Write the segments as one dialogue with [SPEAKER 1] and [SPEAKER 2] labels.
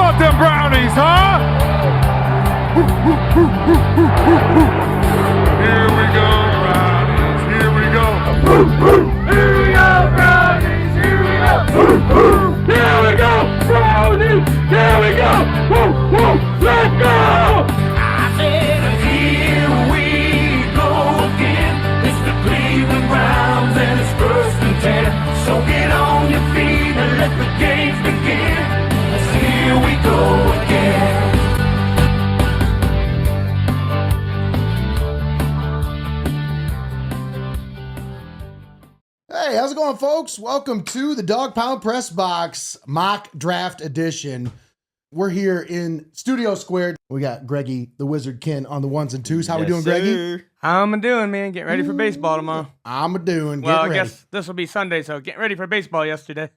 [SPEAKER 1] want them brownies, huh? Here we go, brownies. Here we go. Here we go, brownies. Here we go. Here we go, brownies. Here we go. Woo, woo, let's go. I said, here we go again. It's the Cleveland Browns and it's 1st and 10. So get on your feet and let the games begin. Here we go again.
[SPEAKER 2] Hey, how's it going, folks? Welcome to the Dawg Pound Press Box Mock Draft Edition. We're here in Studio Squared. We got Greggy, the Wizard Kinn, on the ones and twos. How we doing, Greggy?
[SPEAKER 3] How am I doing, man? Getting ready for baseball tomorrow.
[SPEAKER 2] I'm a doing.
[SPEAKER 3] Well, I
[SPEAKER 2] ready.
[SPEAKER 3] guess this will be Sunday, so getting ready for baseball yesterday.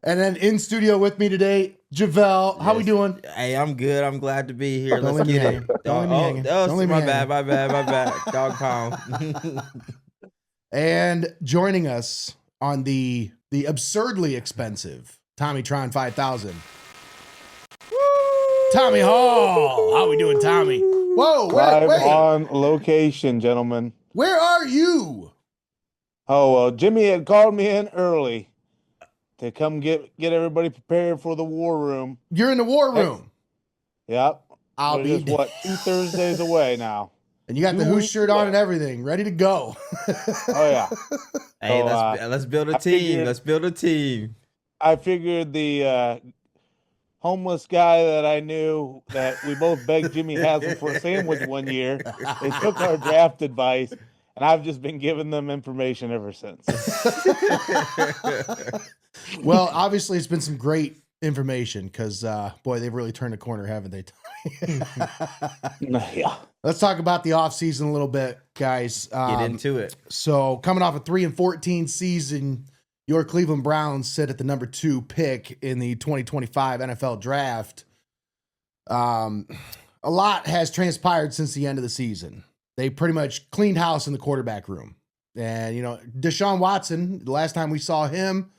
[SPEAKER 2] And then in studio with me today, Javelle. How we doing?
[SPEAKER 4] Hey, I'm good. I'm glad to be here.
[SPEAKER 2] Don't
[SPEAKER 4] Let's
[SPEAKER 2] leave me
[SPEAKER 4] get
[SPEAKER 2] hanging.
[SPEAKER 4] it.
[SPEAKER 2] Don't leave me hanging. Don't leave me
[SPEAKER 4] my
[SPEAKER 2] hanging.
[SPEAKER 4] bad. Dog pound.
[SPEAKER 2] And joining us on the absurdly expensive Tommytron 5000, Tommy Hall. How we doing, Tommy? Whoa,
[SPEAKER 5] Live
[SPEAKER 2] wait.
[SPEAKER 5] on location, gentlemen.
[SPEAKER 2] Where are you?
[SPEAKER 5] Oh, well, Jimmy had called me in early to come get everybody prepared for the war room.
[SPEAKER 2] You're in the war room.
[SPEAKER 5] Yep.
[SPEAKER 2] I'll
[SPEAKER 5] We're
[SPEAKER 2] be
[SPEAKER 5] just, what, 2 Thursdays away now.
[SPEAKER 2] And you got the
[SPEAKER 5] 2
[SPEAKER 2] Who
[SPEAKER 5] weeks
[SPEAKER 2] shirt on
[SPEAKER 5] away.
[SPEAKER 2] and everything, ready to go.
[SPEAKER 5] Oh, yeah.
[SPEAKER 4] Hey,
[SPEAKER 5] So,
[SPEAKER 4] let's build a
[SPEAKER 5] I
[SPEAKER 4] team.
[SPEAKER 5] figured-
[SPEAKER 4] Let's build a team.
[SPEAKER 5] I figured the homeless guy that I knew that we both begged Jimmy Haslem for a sandwich one year, they took our draft advice, and I've just been giving them information ever since.
[SPEAKER 2] Well, obviously, it's been some great information because, boy, they've really turned a corner, haven't they?
[SPEAKER 5] Yeah.
[SPEAKER 2] Let's talk about the offseason a little bit, guys.
[SPEAKER 4] Get into it.
[SPEAKER 2] So, coming off a 3-14 season, your Cleveland Browns sit at the number 2 pick in the 2025 NFL Draft. A lot has transpired since the end of the season. They pretty much cleaned house in the quarterback room. And, Deshaun Watson, the last time we saw him,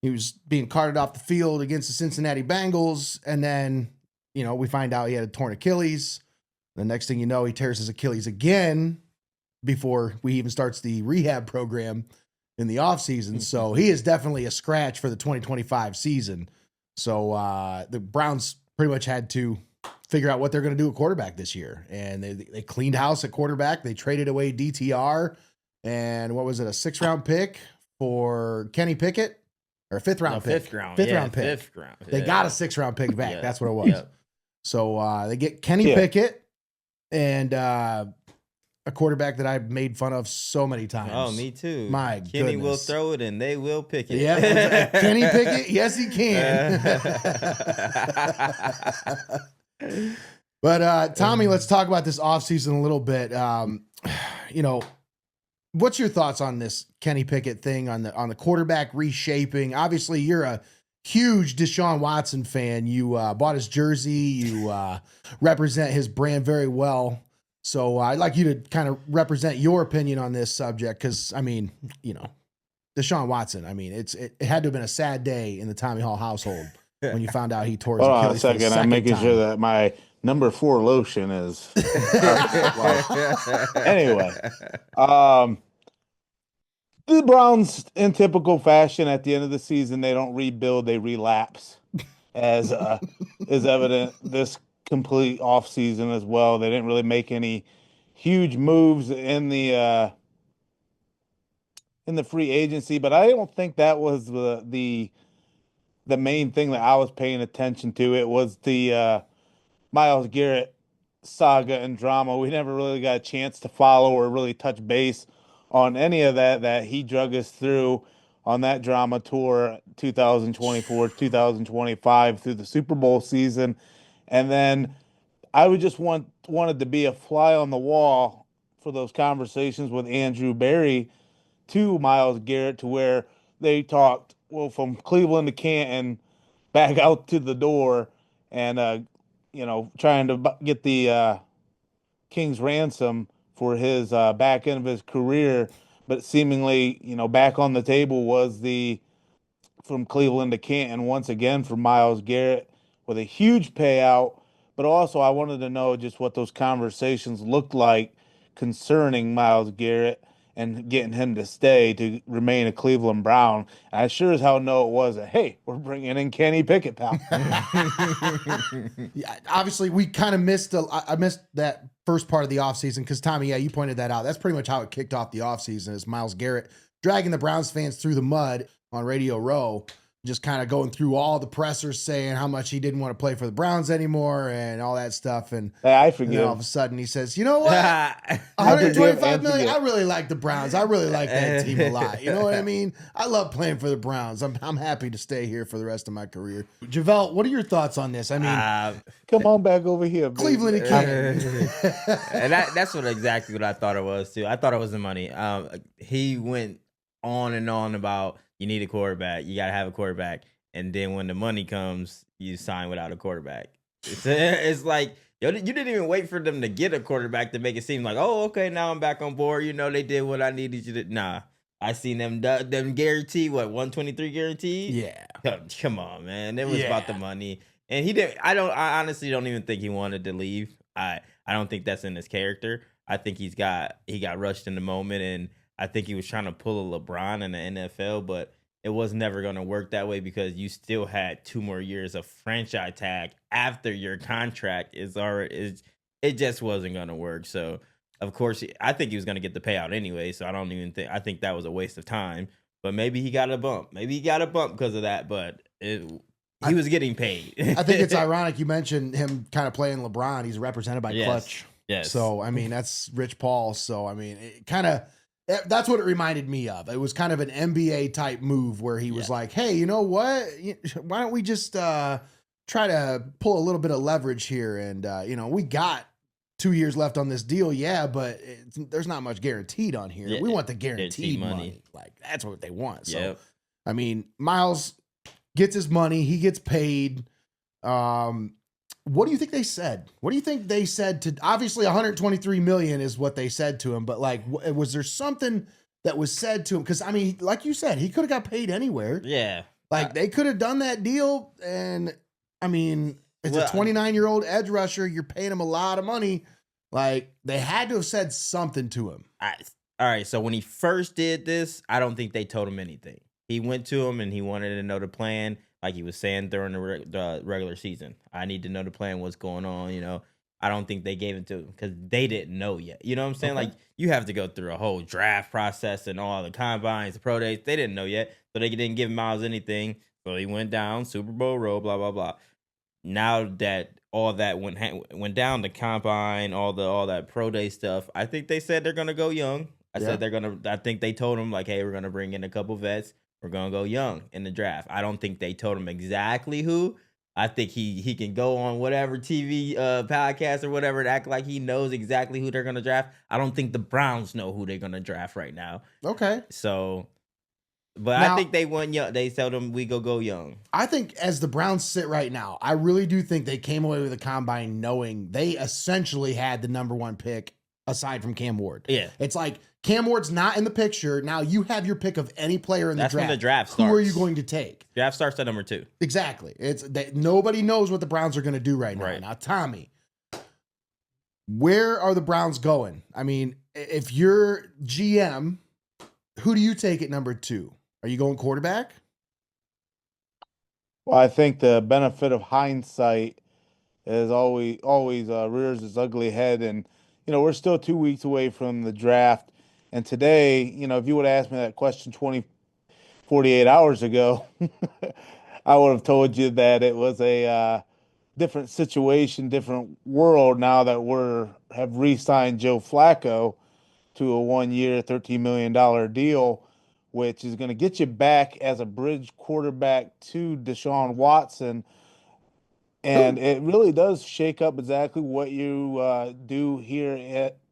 [SPEAKER 2] he was being carted off the field against the Cincinnati Bengals. And then, we find out he had a torn Achilles. The next thing you know, he tears his Achilles again before we even starts the rehab program in the offseason. So he is definitely a scratch for the 2025 season. So the Browns pretty much had to figure out what they're going to do at quarterback this year. And they cleaned house at quarterback. They traded away DTR. And what was it, a 6th-round pick for Kenny Pickett? Or a 5th-round pick?
[SPEAKER 4] 5th round.
[SPEAKER 2] 5th-round pick.
[SPEAKER 4] 5th round.
[SPEAKER 2] They got a 6th-round pick back.
[SPEAKER 4] Yeah.
[SPEAKER 2] That's what it was.
[SPEAKER 4] Yep.
[SPEAKER 2] So they get Kenny Pickett and a quarterback that I've made fun of so many times.
[SPEAKER 4] Oh, me too.
[SPEAKER 2] My
[SPEAKER 4] Kenny will
[SPEAKER 2] goodness.
[SPEAKER 4] throw it and they will pick it.
[SPEAKER 2] Yeah, Kenny Pickett. Yes, he can. But Tommy, let's talk about this offseason a little bit. What's your thoughts on this Kenny Pickett thing on the quarterback reshaping? Obviously, you're a huge Deshaun Watson fan. You bought his jersey. You represent his brand very well. So I'd like you to kind of represent your opinion on this subject because, Deshaun Watson, it had to have been a sad day in the Tommy Hall household when you found out he tore his
[SPEAKER 5] Hold on a
[SPEAKER 2] Achilles for the
[SPEAKER 5] second. I'm
[SPEAKER 2] second
[SPEAKER 5] making
[SPEAKER 2] time.
[SPEAKER 5] sure that my number 4 lotion is. Anyway, the Browns, in typical fashion, at the end of the season, they don't rebuild, they relapse, as is evident this complete offseason as well. They didn't really make any huge moves in the free agency, but I don't think that was the main thing that I was paying attention to. It was the Myles Garrett saga and drama. We never really got a chance to follow or really touch base on any of that he drug us through on that drama tour 2024, 2025 through the Super Bowl season. And then I would just wanted to be a fly on the wall for those conversations with Andrew Berry to Myles Garrett, to where they talked, from Cleveland to Canton back out to the door and, trying to get the King's ransom for his back end of his career. But seemingly, back on the table was the from Cleveland to Canton once again for Myles Garrett with a huge payout. But also, I wanted to know just what those conversations looked like concerning Myles Garrett and getting him to stay to remain a Cleveland Brown. And I sure as hell know it was a, hey, we're bringing in Kenny Pickett, pal.
[SPEAKER 2] Yeah, obviously we kind of missed I missed that first part of the offseason because Tommy, yeah, you pointed that out. That's pretty much how it kicked off the offseason is Myles Garrett dragging the Browns fans through the mud on Radio Row, just kind of going through all the pressers saying how much he didn't want to play for the Browns anymore and all that stuff. And,
[SPEAKER 5] Hey, I
[SPEAKER 2] and
[SPEAKER 5] forgive.
[SPEAKER 2] then all of a sudden he says, you know what?
[SPEAKER 5] I
[SPEAKER 2] 125 million.
[SPEAKER 5] forgive.
[SPEAKER 2] I really like the Browns. I really like that team a lot. You know what I mean? I love playing for the Browns. I'm happy to stay here for the rest of my career. Javelle, what are your thoughts on this? I mean,
[SPEAKER 5] Come on back over here, baby.
[SPEAKER 2] Cleveland and Canton.
[SPEAKER 4] And that's exactly what I thought it was too. I thought it was the money. He went on and on about you need a quarterback, you gotta have a quarterback, and then when the money comes, you sign without a quarterback. It's like yo, you didn't even wait for them to get a quarterback to make it seem like, oh, okay, now I'm back on board. You know, they did what I needed you to. Nah, I seen them guarantee what 123 guaranteed.
[SPEAKER 2] Yeah.
[SPEAKER 4] Come on, man, it was about the money, and he did. I honestly don't even think he wanted to leave. I don't think that's in his character. I think he got rushed in the moment, and I think he was trying to pull a LeBron in the NFL, but it was never going to work that way because you still had 2 more years of franchise tag after your contract it just wasn't going to work. So, of course, I think he was going to get the payout anyway, so I think that was a waste of time, but maybe he got a bump. Maybe he got a bump because of that, but he was getting paid.
[SPEAKER 2] I think it's ironic you mentioned him kind of playing LeBron. He's represented by Clutch.
[SPEAKER 4] Yes.
[SPEAKER 2] So, I mean, that's Rich Paul. So, I mean, it kind of, that's what it reminded me of. It was kind of an NBA type move where he was like, hey, you know what? Why don't we just try to pull a little bit of leverage here? And, we got 2 years left on this deal. Yeah, but there's not much guaranteed on here.
[SPEAKER 4] Yeah,
[SPEAKER 2] we want the guaranteed money. Like, that's what they want. So,
[SPEAKER 4] Yep.
[SPEAKER 2] I mean, Myles gets his money. He gets paid. What do you think they said? What do you think they said to, obviously 123 million is what they said to him, but like, was there something that was said to him? Cause I mean, like you said, he could have got paid anywhere.
[SPEAKER 4] Yeah.
[SPEAKER 2] Like they could have done that deal. And I mean, it's a 29-year-old edge rusher. You're paying him a lot of money. Like they had to have said something to him.
[SPEAKER 4] All right. So when he first did this, I don't think they told him anything. He went to him and he wanted to know the plan. Like he was saying during the regular season, I need to know the plan, what's going on. You know, I don't think they gave it to him because they didn't know yet. You know what I'm saying? Okay. Like you have to go through a whole draft process and all the combines, the pro days. They didn't know yet, so they didn't give Myles anything. So he went down, Super Bowl row, blah blah blah. Now that all that went down, the combine, all that pro day stuff, I think they said they're gonna go young. I think they told him like, hey, we're gonna bring in a couple vets. We're going to go young in the draft. I don't think they told him exactly who. I think he can go on whatever TV podcast or whatever and act like he knows exactly who they're going to draft. I don't think the Browns know who they're going to draft right now.
[SPEAKER 2] Okay.
[SPEAKER 4] So, but now, I think they went young. They told him we go young.
[SPEAKER 2] I think as the Browns sit right now, I really do think they came away with the combine knowing they essentially had the number 1 pick aside from Cam Ward.
[SPEAKER 4] Yeah.
[SPEAKER 2] It's like Cam Ward's not in the picture. Now you have your pick of any player in the draft.
[SPEAKER 4] That's when the draft starts.
[SPEAKER 2] Who are you going to take?
[SPEAKER 4] Draft starts at number 2.
[SPEAKER 2] Exactly. It's that nobody knows what the Browns are going to do right now. Now, Tommy, where are the Browns going? I mean, if you're GM, who do you take at number 2? Are you going quarterback?
[SPEAKER 5] Well, I think the benefit of hindsight is always rears its ugly head, and we're still 2 weeks away from the draft. And today, if you would have asked me that question 48 hours ago, I would have told you that it was a different situation, different world now that have re-signed Joe Flacco to a 1-year, $13 million deal, which is going to get you back as a bridge quarterback to Deshaun Watson. And it really does shake up exactly what you do here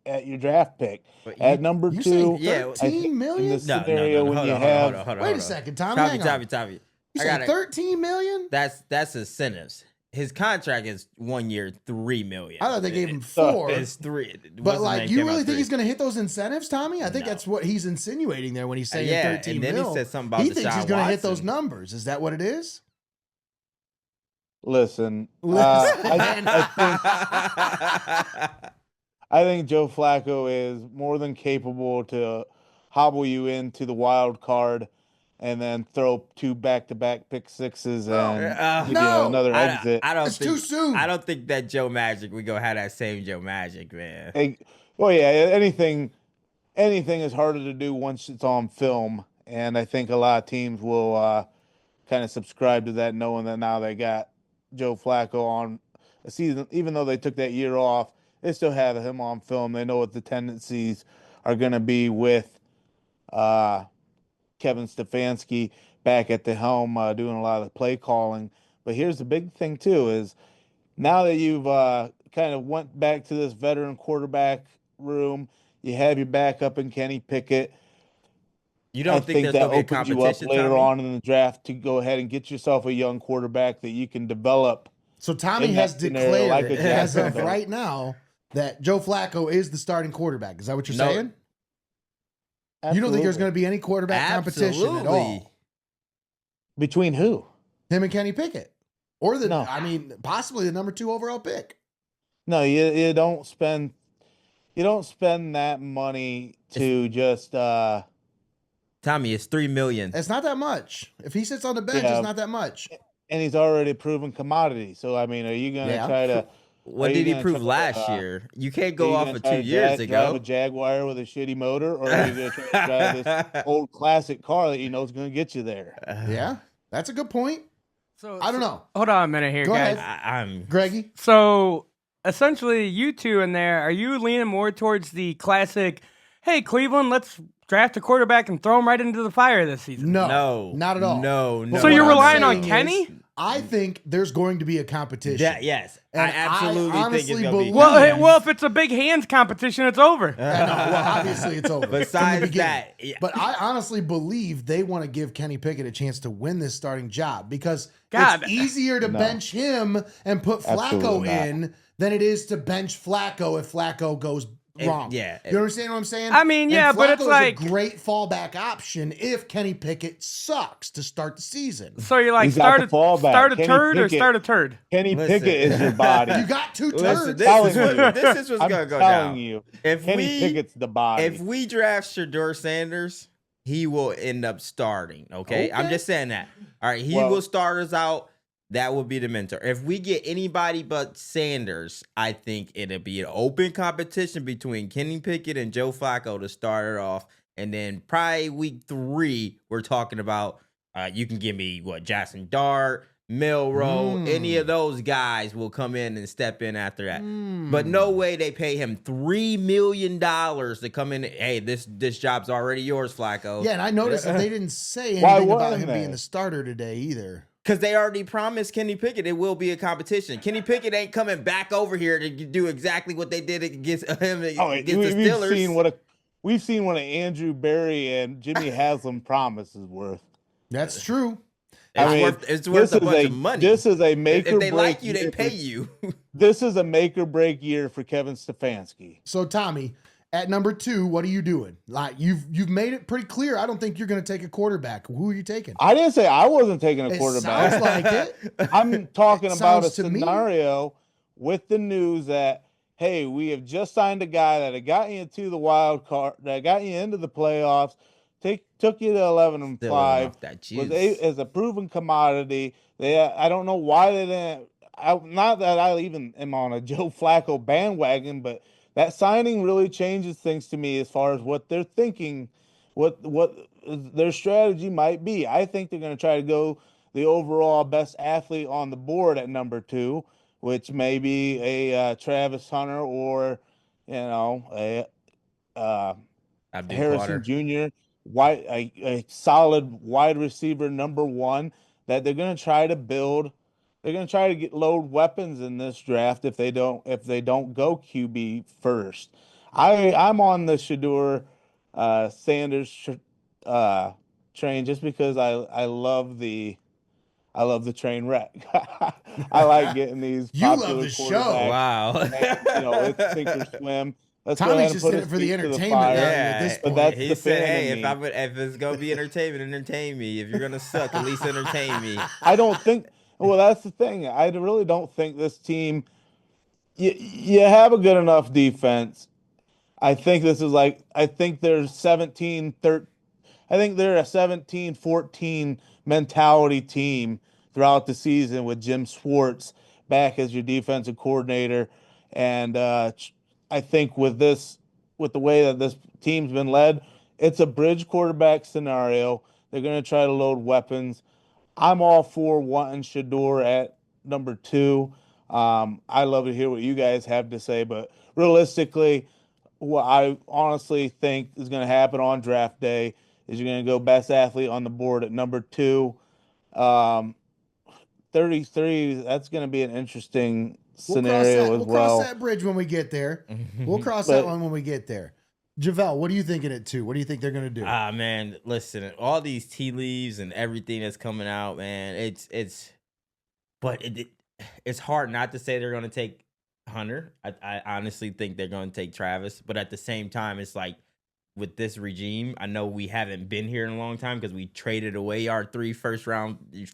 [SPEAKER 5] at your draft pick. At number 2,
[SPEAKER 2] $13 million?
[SPEAKER 5] In this scenario, when you have...
[SPEAKER 2] Wait a second, Tommy.
[SPEAKER 4] Tommy.
[SPEAKER 2] You said $13 million?
[SPEAKER 4] That's incentives. his contract is 1 year, $3 million.
[SPEAKER 2] I thought they gave him 4.
[SPEAKER 4] It's 3.
[SPEAKER 2] But
[SPEAKER 4] What's his
[SPEAKER 2] like,
[SPEAKER 4] name
[SPEAKER 2] you
[SPEAKER 4] came
[SPEAKER 2] really
[SPEAKER 4] out
[SPEAKER 2] think
[SPEAKER 4] 3.
[SPEAKER 2] he's going to hit those incentives, Tommy? I think
[SPEAKER 4] No.
[SPEAKER 2] that's what he's insinuating there when he's saying
[SPEAKER 4] Yeah,
[SPEAKER 2] 13
[SPEAKER 4] and then
[SPEAKER 2] mil.
[SPEAKER 4] he said something about
[SPEAKER 2] He thinks he's
[SPEAKER 4] Deshaun
[SPEAKER 2] going to hit those
[SPEAKER 4] Watson.
[SPEAKER 2] numbers. Is that what it is?
[SPEAKER 5] Listen,
[SPEAKER 2] Listen.
[SPEAKER 5] I think Joe Flacco is more than capable to hobble you into the wild card and then throw 2 back-to-back pick sixes and give you
[SPEAKER 2] No.
[SPEAKER 5] another exit.
[SPEAKER 4] I don't
[SPEAKER 2] It's
[SPEAKER 4] think,
[SPEAKER 2] too soon.
[SPEAKER 4] I don't think that Joe Magic, we go have that same Joe Magic, man.
[SPEAKER 5] Well, yeah, anything is harder to do once it's on film, and I think a lot of teams will kind of subscribe to that, knowing that now they got Joe Flacco on a season, even though they took that year off. They still have him on film. They know what the tendencies are going to be with Kevin Stefanski back at the helm doing a lot of the play calling. But here's the big thing, too, is now that you've kind of went back to this veteran quarterback room, you have your backup in Kenny Pickett.
[SPEAKER 4] You don't think there's
[SPEAKER 5] that
[SPEAKER 4] going to be a
[SPEAKER 5] opens you up
[SPEAKER 4] competition,
[SPEAKER 5] later
[SPEAKER 4] Tommy?
[SPEAKER 5] on in the draft to go ahead and get yourself a young quarterback that you can develop.
[SPEAKER 2] So Tommy
[SPEAKER 5] in
[SPEAKER 2] has
[SPEAKER 5] that scenario,
[SPEAKER 2] declared,
[SPEAKER 5] like a
[SPEAKER 2] as of
[SPEAKER 5] Jacksonville.
[SPEAKER 2] right now, that Joe Flacco is the starting quarterback. Is that what you're
[SPEAKER 4] No.
[SPEAKER 2] saying? You don't think there's going to be any quarterback competition at
[SPEAKER 4] Absolutely.
[SPEAKER 2] all?
[SPEAKER 5] Between who?
[SPEAKER 2] Him and Kenny Pickett. Or
[SPEAKER 5] No.
[SPEAKER 2] possibly the number 2 overall pick.
[SPEAKER 5] No, you don't spend that money to just
[SPEAKER 4] Tommy, it's $3 million.
[SPEAKER 2] It's not that much. If he sits on the bench,
[SPEAKER 5] Yeah.
[SPEAKER 2] it's not that much.
[SPEAKER 5] and he's already a proven commodity. So I mean, are you going to try to?
[SPEAKER 4] What
[SPEAKER 5] are
[SPEAKER 4] did
[SPEAKER 5] you
[SPEAKER 4] he
[SPEAKER 5] gonna
[SPEAKER 4] prove
[SPEAKER 5] try
[SPEAKER 4] last
[SPEAKER 5] to,
[SPEAKER 4] year? You can't
[SPEAKER 5] are
[SPEAKER 4] go
[SPEAKER 5] you
[SPEAKER 4] off
[SPEAKER 5] gonna
[SPEAKER 4] of
[SPEAKER 5] try
[SPEAKER 4] 2
[SPEAKER 5] to
[SPEAKER 4] years
[SPEAKER 5] drive
[SPEAKER 4] ago.
[SPEAKER 5] a Jaguar with a shitty motor, or are you going to try to drive this old classic car that you know is going to get you there?
[SPEAKER 2] Yeah, that's a good point.
[SPEAKER 3] So
[SPEAKER 2] I don't know.
[SPEAKER 3] Hold on a minute here,
[SPEAKER 2] Go
[SPEAKER 3] guys.
[SPEAKER 2] ahead.
[SPEAKER 4] I'm
[SPEAKER 2] Greggy?
[SPEAKER 3] So essentially, you two in there, are you leaning more towards the classic, hey, Cleveland, let's draft a quarterback and throw him right into the fire this season?
[SPEAKER 2] No, not at all.
[SPEAKER 4] No.
[SPEAKER 2] But
[SPEAKER 3] So
[SPEAKER 2] what
[SPEAKER 3] you're
[SPEAKER 2] I'm
[SPEAKER 3] relying on
[SPEAKER 2] saying is,
[SPEAKER 3] Kenny?
[SPEAKER 2] I think there's going to be a competition.
[SPEAKER 4] Yes,
[SPEAKER 2] And
[SPEAKER 4] I absolutely think it's
[SPEAKER 2] honestly
[SPEAKER 4] going to be.
[SPEAKER 2] believe-
[SPEAKER 3] Well, if it's a big hands competition, it's over.
[SPEAKER 2] I know. Well, obviously it's over. from the
[SPEAKER 4] Besides
[SPEAKER 2] beginning.
[SPEAKER 4] that, yeah.
[SPEAKER 2] But I honestly believe they want to give Kenny Pickett a chance to win this starting job because
[SPEAKER 3] God.
[SPEAKER 2] it's easier to bench him and put Flacco
[SPEAKER 5] Absolutely not.
[SPEAKER 2] in than it is to bench Flacco if Flacco goes wrong.
[SPEAKER 4] yeah.
[SPEAKER 2] You understand what I'm saying?
[SPEAKER 3] I mean,
[SPEAKER 2] And
[SPEAKER 3] yeah, but it's
[SPEAKER 2] Flacco is
[SPEAKER 3] like-
[SPEAKER 2] a great fallback option if Kenny Pickett sucks to start the season.
[SPEAKER 3] So you're like,
[SPEAKER 5] He's got
[SPEAKER 3] start
[SPEAKER 5] the fallback.
[SPEAKER 3] a
[SPEAKER 5] Kenny
[SPEAKER 3] turd or
[SPEAKER 5] Pickett-
[SPEAKER 3] start a turd?
[SPEAKER 5] Kenny
[SPEAKER 4] Listen.
[SPEAKER 5] Pickett is your body.
[SPEAKER 2] You got two
[SPEAKER 4] Listen,
[SPEAKER 2] turds.
[SPEAKER 4] this is
[SPEAKER 5] Telling
[SPEAKER 4] what-
[SPEAKER 5] you.
[SPEAKER 4] this is what's
[SPEAKER 5] I'm
[SPEAKER 4] going to go
[SPEAKER 5] telling
[SPEAKER 4] down.
[SPEAKER 5] you.
[SPEAKER 4] If
[SPEAKER 5] Kenny Pickett's the body.
[SPEAKER 4] If we draft Shedeur Sanders, he will end up starting. Okay? I'm
[SPEAKER 2] Okay.
[SPEAKER 4] just saying that. All right, he
[SPEAKER 5] Well-
[SPEAKER 4] will start us out. That would be the mentor. If we get anybody but Sanders, I think it'll be an open competition between Kenny Pickett and Joe Flacco to start it off. And then probably week 3, we're talking about you can give me Jackson Dart, Milroe, any of those guys will come in and step in after that. But no way they pay him $3 million to come in. Hey, this job's already yours, Flacco.
[SPEAKER 2] Yeah, and I noticed that they didn't say
[SPEAKER 5] Why
[SPEAKER 2] anything about
[SPEAKER 5] wouldn't
[SPEAKER 2] him
[SPEAKER 5] they?
[SPEAKER 2] being the starter today either.
[SPEAKER 4] Because they already promised Kenny Pickett it will be a competition. Kenny Pickett ain't coming back over here to do exactly what they did against him against the Steelers.
[SPEAKER 5] We've seen what an Andrew Berry and Jimmy Haslam promise is worth.
[SPEAKER 2] That's true.
[SPEAKER 4] It's worth a bunch of money.
[SPEAKER 5] This is a make
[SPEAKER 4] If
[SPEAKER 5] or
[SPEAKER 4] they
[SPEAKER 5] break
[SPEAKER 4] like you, they
[SPEAKER 5] year
[SPEAKER 4] pay
[SPEAKER 5] for-
[SPEAKER 4] you.
[SPEAKER 5] This is a make or break year for Kevin Stefanski.
[SPEAKER 2] So Tommy, at number 2, what are you doing? Like you've made it pretty clear. I don't think you're going to take a quarterback. Who are you taking?
[SPEAKER 5] I didn't say I wasn't taking a
[SPEAKER 2] It
[SPEAKER 5] quarterback.
[SPEAKER 2] sounds like it.
[SPEAKER 5] I'm talking about a
[SPEAKER 2] Sounds to me.
[SPEAKER 5] scenario with the news that, hey, we have just signed a guy that got you into the wild card, that got you into the playoffs, took you to 11 and
[SPEAKER 4] Still
[SPEAKER 5] 5,
[SPEAKER 4] off that
[SPEAKER 5] was
[SPEAKER 4] juice.
[SPEAKER 5] as a proven commodity. I don't know why they didn't. Not that I even am on a Joe Flacco bandwagon, but that signing really changes things to me as far as what they're thinking, what their strategy might be. I think they're going to try to go the overall best athlete on the board at number 2, which may be a Travis Hunter or a
[SPEAKER 4] Abdul
[SPEAKER 5] Harrison
[SPEAKER 4] Carter.
[SPEAKER 5] Jr. A solid wide receiver number 1 that they're going to try to build. They're going to try to load weapons in this draft if they don't go QB first. I'm on the Shedeur Sanders train just because I love the I love the train wreck. I like getting these
[SPEAKER 2] You love
[SPEAKER 5] popular
[SPEAKER 2] the show.
[SPEAKER 5] quarterbacks.
[SPEAKER 4] Wow.
[SPEAKER 5] And, it's sink or swim. Let's go
[SPEAKER 2] Tommy's
[SPEAKER 5] ahead and
[SPEAKER 2] just
[SPEAKER 5] put
[SPEAKER 2] in
[SPEAKER 5] his
[SPEAKER 2] it for the
[SPEAKER 5] feet to
[SPEAKER 2] entertainment
[SPEAKER 5] fire.
[SPEAKER 2] value at this
[SPEAKER 4] Yeah,
[SPEAKER 2] point.
[SPEAKER 5] But that's
[SPEAKER 4] he
[SPEAKER 5] the
[SPEAKER 4] said,
[SPEAKER 5] fan
[SPEAKER 4] "Hey,
[SPEAKER 5] in me.
[SPEAKER 4] if it's gonna be entertainment, entertain me. If you're gonna suck, at least entertain me."
[SPEAKER 5] I don't think. Well, that's the thing. I really don't think this team. You have a good enough defense. I think this is like. I think there's 17-13. I think they're a 17-14 mentality team throughout the season with Jim Schwartz back as your defensive coordinator, and I think with the way that this team's been led, it's a bridge quarterback scenario. They're going to try to load weapons. I'm all for wanting Shador at number 2. I love to hear what you guys have to say, but realistically, what I honestly think is going to happen on draft day is you're going to go best athlete on the board at number 2. 33, that's going to be an interesting scenario as
[SPEAKER 2] We'll
[SPEAKER 5] well.
[SPEAKER 2] cross that bridge when we get there. We'll cross
[SPEAKER 5] But-
[SPEAKER 2] that one when we get there. Javelle, what are you thinking at 2? What do you think they're going to do?
[SPEAKER 4] Ah, man, listen, all these tea leaves and everything that's coming out, man, it's hard not to say they're going to take Hunter. I honestly think they're going to take Travis, but at the same time, it's like with this regime, I know we haven't been here in a long time because we traded away our 3 first-round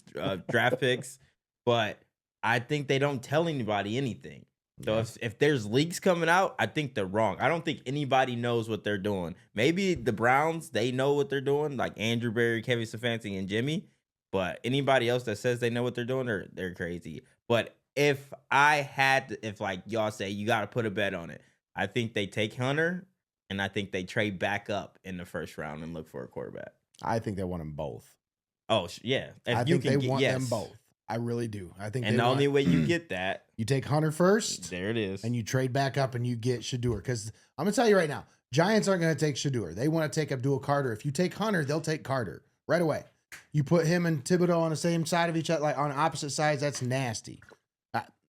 [SPEAKER 4] draft picks, but I think they don't tell anybody anything. So if there's leaks coming out, I think they're wrong. I don't think anybody knows what they're doing. Maybe the Browns, they know what they're doing, like Andrew Berry, Kevin Stefanski, and Jimmy. But anybody else that says they know what they're doing, they're crazy. But if like y'all say, you got to put a bet on it, I think they take Hunter, and I think they trade back up in the first round and look for a quarterback.
[SPEAKER 2] I think they want them both.
[SPEAKER 4] Oh, yeah.
[SPEAKER 2] I think they want them both. I really do. I think
[SPEAKER 4] And the only way you get that,
[SPEAKER 2] you take Hunter first,
[SPEAKER 4] there it is.
[SPEAKER 2] and you trade back up and you get Shador. Because I'm going to tell you right now, Giants aren't going to take Shador. They want to take Abdul Carter. If you take Hunter, they'll take Carter right away. You put him and Thibodeau on the same side of each other, like on opposite sides, that's nasty.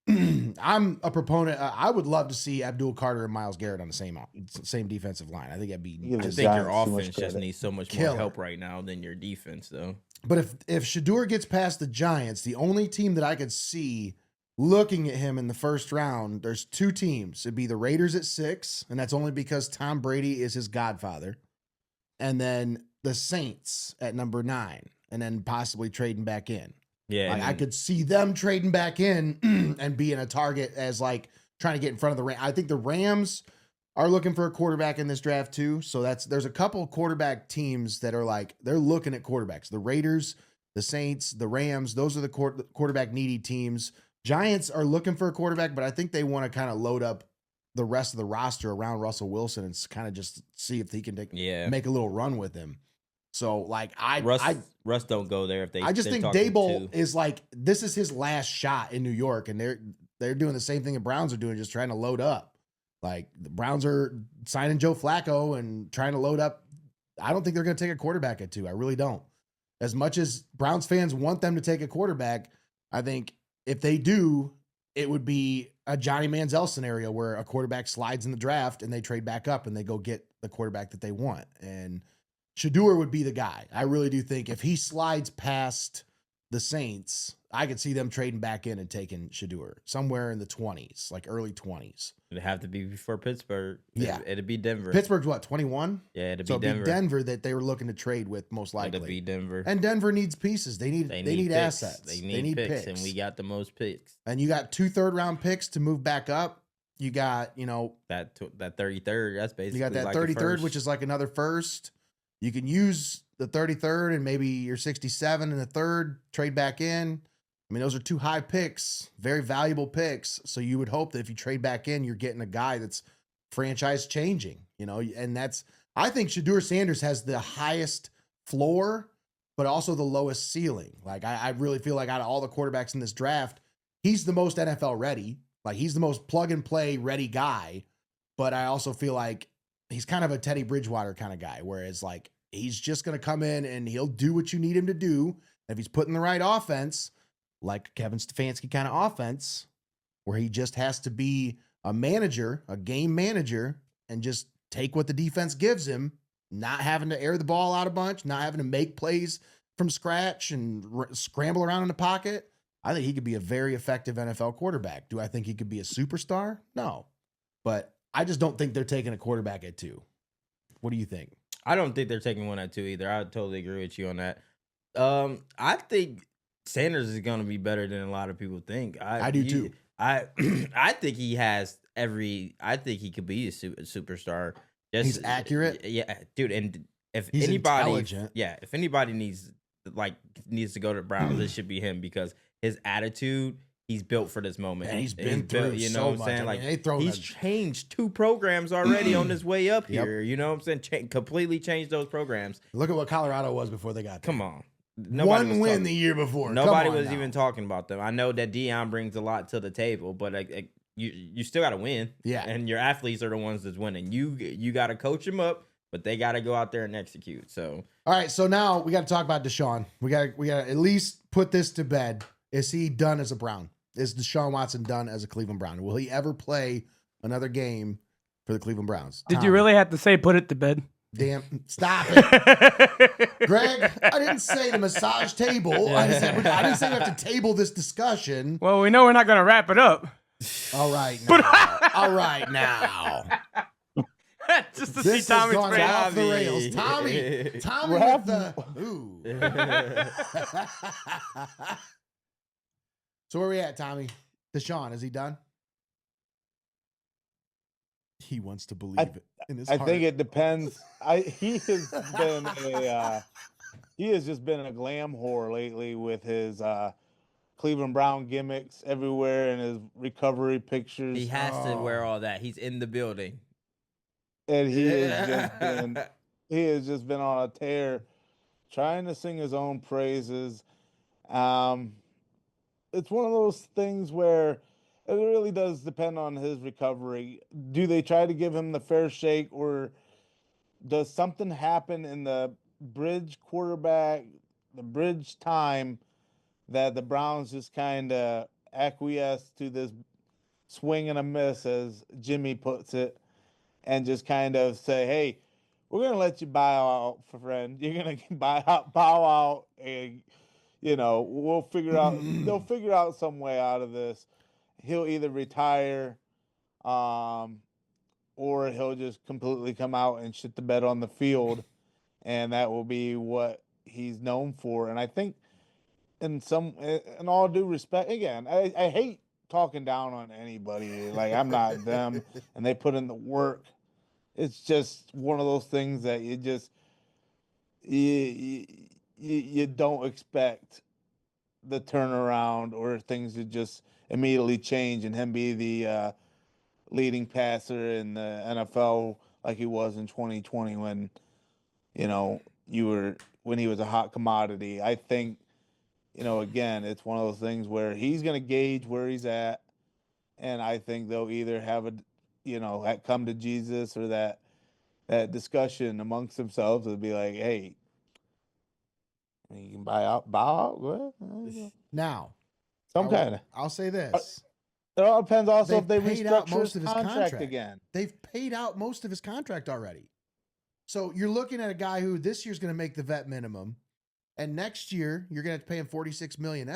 [SPEAKER 2] I'm a proponent. I would love to see Abdul Carter and Myles Garrett on the same defensive line. I think that'd be.
[SPEAKER 5] Give
[SPEAKER 4] I
[SPEAKER 5] the
[SPEAKER 4] think your
[SPEAKER 5] Giants too much
[SPEAKER 4] offense just
[SPEAKER 5] credit.
[SPEAKER 4] needs so much
[SPEAKER 2] Killer.
[SPEAKER 4] more help right now than your defense, though.
[SPEAKER 2] But if Shador gets past the Giants, the only team that I could see looking at him in the first round, there's 2 teams. It'd be the Raiders at 6, and that's only because Tom Brady is his godfather. And then the Saints at number 9, and then possibly trading back in.
[SPEAKER 4] Yeah,
[SPEAKER 2] Like, I could see them trading back in and being a target as like trying to get in front of the Rams. I think the Rams are looking for a quarterback in this draft too. So there's a couple quarterback teams that are like, they're looking at quarterbacks. The Raiders, the Saints, the Rams, those are the quarterback needy teams. Giants are looking for a quarterback, but I think they want to kind of load up the rest of the roster around Russell Wilson and kind of just see if he can make a little run with him. So like
[SPEAKER 4] Russ don't go there if they.
[SPEAKER 2] I just
[SPEAKER 4] they're
[SPEAKER 2] think
[SPEAKER 4] talking
[SPEAKER 2] Dable
[SPEAKER 4] to.
[SPEAKER 2] is like, this is his last shot in New York, and they're doing the same thing the Browns are doing, just trying to load up. Like the Browns are signing Joe Flacco and trying to load up. I don't think they're going to take a quarterback at 2. I really don't. As much as Browns fans want them to take a quarterback, I think if they do, it would be a Johnny Manziel scenario where a quarterback slides in the draft and they trade back up and they go get the quarterback that they want. And Shador would be the guy. I really do think if he slides past the Saints, I could see them trading back in and taking Shador somewhere in the 20s, like early 20s.
[SPEAKER 4] It'd have to be before Pittsburgh.
[SPEAKER 2] Yeah.
[SPEAKER 4] It'd be Denver.
[SPEAKER 2] Pittsburgh's what, 21?
[SPEAKER 4] Yeah, it'd
[SPEAKER 2] So
[SPEAKER 4] be
[SPEAKER 2] it'd
[SPEAKER 4] Denver.
[SPEAKER 2] be Denver that they were looking to trade with most likely.
[SPEAKER 4] It'd be Denver.
[SPEAKER 2] And Denver needs pieces. They need
[SPEAKER 4] picks.
[SPEAKER 2] assets.
[SPEAKER 4] They need picks, and we got the most picks.
[SPEAKER 2] And you got 2 third-round picks to move back up. You got,
[SPEAKER 4] That 33rd. That's basically
[SPEAKER 2] you got that
[SPEAKER 4] like
[SPEAKER 2] 33rd, which is like another first. You can use the 33rd and maybe your 67 and the 3rd, trade back in. I mean, those are 2 high picks, very valuable picks. So you would hope that if you trade back in, you're getting a guy that's franchise changing, and I think Shador Sanders has the highest floor, but also the lowest ceiling. Like, I really feel like out of all the quarterbacks in this draft, he's the most NFL ready. Like, he's the most plug and play ready guy. But I also feel like he's kind of a Teddy Bridgewater kind of guy, whereas like, he's just going to come in and he'll do what you need him to do. If he's put in the right offense, like Kevin Stefanski kind of offense, where he just has to be a manager, a game manager, and just take what the defense gives him, not having to air the ball out a bunch, not having to make plays from scratch and scramble around in the pocket, I think he could be a very effective NFL quarterback. Do I think he could be a superstar? No. But I just don't think they're taking a quarterback at 2. What do you think?
[SPEAKER 4] I don't think they're taking one at 2 either. I totally agree with you on that. I think Sanders is going to be better than a lot of people think.
[SPEAKER 2] I do too.
[SPEAKER 4] I think he has I think he could be a superstar.
[SPEAKER 2] He's accurate.
[SPEAKER 4] Yeah, dude. And if
[SPEAKER 2] He's
[SPEAKER 4] anybody,
[SPEAKER 2] intelligent.
[SPEAKER 4] if anybody needs to go to the Browns, it should be him because his attitude. He's built for this moment.
[SPEAKER 2] And he's been through
[SPEAKER 4] you know
[SPEAKER 2] so
[SPEAKER 4] what I'm
[SPEAKER 2] much.
[SPEAKER 4] saying?
[SPEAKER 2] I
[SPEAKER 4] Like
[SPEAKER 2] mean,
[SPEAKER 4] he's changed 2 programs already on his way up here. You know what I'm saying? Completely changed those programs.
[SPEAKER 2] Look at what Colorado was before they got there.
[SPEAKER 4] Come on.
[SPEAKER 2] One win the year before.
[SPEAKER 4] Nobody was even talking about them. I know that Deion brings a lot to the table, but you still got to win.
[SPEAKER 2] Yeah.
[SPEAKER 4] And your athletes are the ones that's winning. You got to coach them up, but they got to go out there and execute. So
[SPEAKER 2] all right, so now we got to talk about Deshaun. We got to at least put this to bed. Is he done as a Brown? Is Deshaun Watson done as a Cleveland Brown? Will he ever play another game for the Cleveland Browns?
[SPEAKER 3] Did you really have to say put it to bed?
[SPEAKER 2] Damn, stop it. Greg, I didn't say the massage table. I didn't say we have to table this discussion.
[SPEAKER 3] Well, we know we're not going to wrap it up.
[SPEAKER 2] All right now. All right now.
[SPEAKER 3] Just to
[SPEAKER 2] This
[SPEAKER 3] see Tommy's
[SPEAKER 2] has gone
[SPEAKER 3] face.
[SPEAKER 2] off the rails. Tommy with the ooh. So where we at, Tommy? Deshaun, is he done? He wants to believe it in his heart.
[SPEAKER 5] I think it depends. He has just been a glam whore lately with his Cleveland Brown gimmicks everywhere and his recovery pictures.
[SPEAKER 4] he has to wear all that. He's in the building.
[SPEAKER 5] And he has just been on a tear, trying to sing his own praises. It's one of those things where it really does depend on his recovery. Do they try to give him the fair shake, or does something happen in the bridge time that the Browns just kind of acquiesce to this swing and a miss, as Jimmy puts it, and just kind of say, hey, we're going to let you bow out, friend. You're going to bow out, and, we'll figure out, they'll figure out some way out of this. He'll either retire, or he'll just completely come out and shit the bed on the field, and that will be what he's known for. And I think, in all due respect, again, I hate talking down on anybody. Like, I'm not them, and they put in the work. It's just one of those things that you don't expect the turnaround or things to just immediately change and him be the leading passer in the NFL like he was in 2020 when he was a hot commodity. I think, again, it's one of those things where he's going to gauge where he's at, and I think they'll either have that come to Jesus or that discussion amongst themselves would be like, hey, you can bow out, go ahead.
[SPEAKER 2] Now,
[SPEAKER 5] I'll
[SPEAKER 2] say this.
[SPEAKER 5] It all depends also if they
[SPEAKER 2] paid out
[SPEAKER 5] restructure
[SPEAKER 2] most
[SPEAKER 5] his
[SPEAKER 2] of his
[SPEAKER 5] contract again.
[SPEAKER 2] They've paid out most of his contract already. So you're looking at a guy who this year's going to make the vet minimum, and next year you're going to have to pay him $46 million.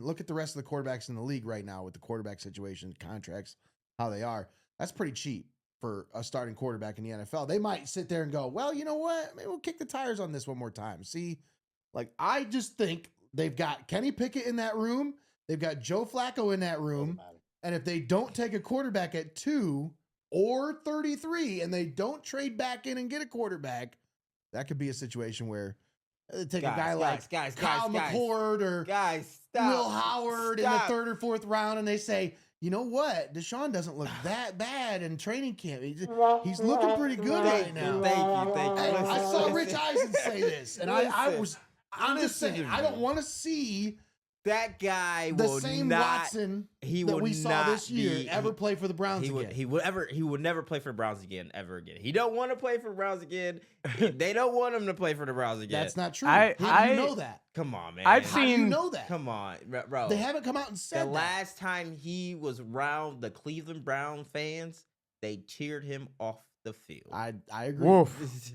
[SPEAKER 2] Look at the rest of the quarterbacks in the league right now with the quarterback situation, contracts, how they are. That's pretty cheap for a starting quarterback in the NFL. They might sit there and go, well, you know what? Maybe we'll kick the tires on this one more time. See, I just think they've got Kenny Pickett in that room. They've got Joe Flacco in that room. And if they don't take a quarterback at 2 or 33 and they don't trade back in and get a quarterback, that could be a situation where they take a guy like Kyle McCord or Will Howard in the 3rd or 4th round, and they say, you know what? Deshaun doesn't look that bad in training camp. He's looking pretty good right now.
[SPEAKER 4] Thank you.
[SPEAKER 2] I saw Rich Eisen say this, and I'm just saying, I don't want to see
[SPEAKER 4] that guy
[SPEAKER 2] the same Watson that we saw this year ever play for the Browns again.
[SPEAKER 4] He would never play for the Browns again, ever again. He don't want to play for the Browns again. They don't want him to play for the Browns again.
[SPEAKER 2] That's not true. How do you know that?
[SPEAKER 4] Come on, man.
[SPEAKER 2] How do you know that?
[SPEAKER 4] Come on, bro.
[SPEAKER 2] They haven't come out and said that.
[SPEAKER 4] The last time he was around the Cleveland Brown fans, they cheered him off the field.
[SPEAKER 2] I agree.
[SPEAKER 3] Woof.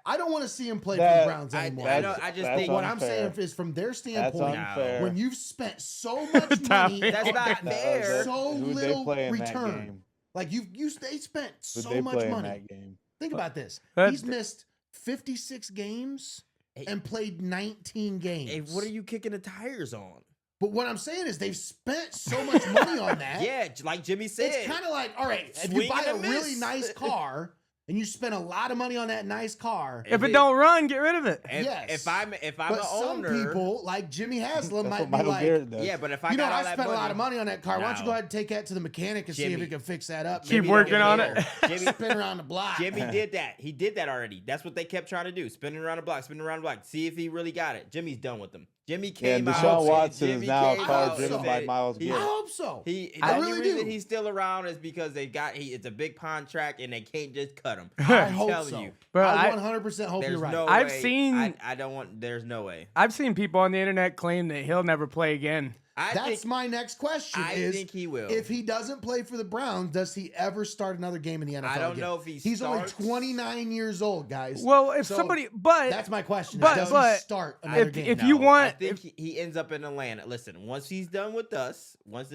[SPEAKER 2] I don't want to see him play for
[SPEAKER 5] That-
[SPEAKER 2] the Browns anymore.
[SPEAKER 4] I just
[SPEAKER 5] that's
[SPEAKER 4] think
[SPEAKER 2] what I'm
[SPEAKER 5] unfair.
[SPEAKER 2] saying is from their
[SPEAKER 5] That's
[SPEAKER 2] standpoint,
[SPEAKER 5] unfair.
[SPEAKER 2] when you've spent so much money,
[SPEAKER 3] That's
[SPEAKER 2] and
[SPEAKER 4] not fair.
[SPEAKER 2] so
[SPEAKER 5] Who'd they
[SPEAKER 2] little
[SPEAKER 5] play in that
[SPEAKER 2] return.
[SPEAKER 5] game?
[SPEAKER 2] Like they spent
[SPEAKER 5] Who'd
[SPEAKER 2] so
[SPEAKER 5] they
[SPEAKER 2] much
[SPEAKER 5] play in
[SPEAKER 2] money.
[SPEAKER 5] that game?
[SPEAKER 2] Think about this.
[SPEAKER 3] That-
[SPEAKER 2] He's missed 56 games
[SPEAKER 4] Hey.
[SPEAKER 2] and played 19 games.
[SPEAKER 4] Hey, what are you kicking the tires on?
[SPEAKER 2] But what I'm saying is they've spent so much money on that.
[SPEAKER 4] Yeah, like Jimmy said.
[SPEAKER 2] It's kind of like, all right, if
[SPEAKER 4] Swing
[SPEAKER 2] you buy a
[SPEAKER 4] and a
[SPEAKER 2] really
[SPEAKER 4] miss.
[SPEAKER 2] nice car and you spend a lot of money on that nice car,
[SPEAKER 3] If it don't run, get rid of it.
[SPEAKER 2] yes.
[SPEAKER 4] If I'm
[SPEAKER 2] but
[SPEAKER 4] an
[SPEAKER 2] some
[SPEAKER 4] owner,
[SPEAKER 2] people like Jimmy Haslam
[SPEAKER 5] That's
[SPEAKER 2] might
[SPEAKER 5] what
[SPEAKER 2] be
[SPEAKER 5] Michael
[SPEAKER 2] like,
[SPEAKER 5] Garrett does.
[SPEAKER 4] yeah, but if I
[SPEAKER 2] you know,
[SPEAKER 4] got all
[SPEAKER 2] I
[SPEAKER 4] that
[SPEAKER 2] spent a lot of money on that car. Why don't you
[SPEAKER 4] No.
[SPEAKER 2] go ahead and take that to the mechanic and see if
[SPEAKER 4] Jimmy.
[SPEAKER 2] he can fix that up?
[SPEAKER 3] Keep
[SPEAKER 2] Maybe
[SPEAKER 3] working
[SPEAKER 2] don't
[SPEAKER 3] on
[SPEAKER 2] care.
[SPEAKER 3] it.
[SPEAKER 4] Jimmy,
[SPEAKER 2] Spin around the block.
[SPEAKER 4] Jimmy did that. He did that already. That's what they kept trying to do. Spinning around the block, spinning around the block. See if he really got it. Jimmy's done with them. Jimmy
[SPEAKER 5] Yeah,
[SPEAKER 4] came out.
[SPEAKER 5] Deshaun
[SPEAKER 4] and
[SPEAKER 5] Watson is
[SPEAKER 4] Jimmy
[SPEAKER 5] now a
[SPEAKER 4] came
[SPEAKER 5] car
[SPEAKER 4] out
[SPEAKER 5] driven
[SPEAKER 4] and
[SPEAKER 5] by
[SPEAKER 4] said
[SPEAKER 5] Miles
[SPEAKER 4] he-
[SPEAKER 2] I
[SPEAKER 5] Garrett.
[SPEAKER 2] hope so.
[SPEAKER 4] The
[SPEAKER 2] I
[SPEAKER 4] only
[SPEAKER 2] really
[SPEAKER 4] reason
[SPEAKER 2] do.
[SPEAKER 4] he's still around is because it's a big contract and they can't just cut him.
[SPEAKER 2] I
[SPEAKER 4] I'm
[SPEAKER 2] hope
[SPEAKER 4] telling
[SPEAKER 2] so.
[SPEAKER 4] you.
[SPEAKER 3] Bro,
[SPEAKER 2] I
[SPEAKER 3] I-
[SPEAKER 2] 100% hope
[SPEAKER 4] There's
[SPEAKER 2] you're right.
[SPEAKER 4] no
[SPEAKER 3] I've
[SPEAKER 4] way.
[SPEAKER 3] seen-
[SPEAKER 4] I don't want. There's no way.
[SPEAKER 3] I've seen people on the internet claim that he'll never play again.
[SPEAKER 4] I
[SPEAKER 2] That's my next question.
[SPEAKER 4] I
[SPEAKER 2] is
[SPEAKER 4] think he will.
[SPEAKER 2] If he doesn't play for the Browns, does he ever start another game in the NFL?
[SPEAKER 4] I don't
[SPEAKER 2] again?
[SPEAKER 4] know if he
[SPEAKER 2] He's
[SPEAKER 4] starts.
[SPEAKER 2] only 29 years old, guys.
[SPEAKER 3] Well, if
[SPEAKER 2] So,
[SPEAKER 3] somebody, but
[SPEAKER 2] that's my question.
[SPEAKER 3] but-
[SPEAKER 2] does
[SPEAKER 3] but
[SPEAKER 2] he start another game?
[SPEAKER 3] if you
[SPEAKER 4] No,
[SPEAKER 3] want-
[SPEAKER 4] I think he ends up in Atlanta. Listen, once he's done with us, once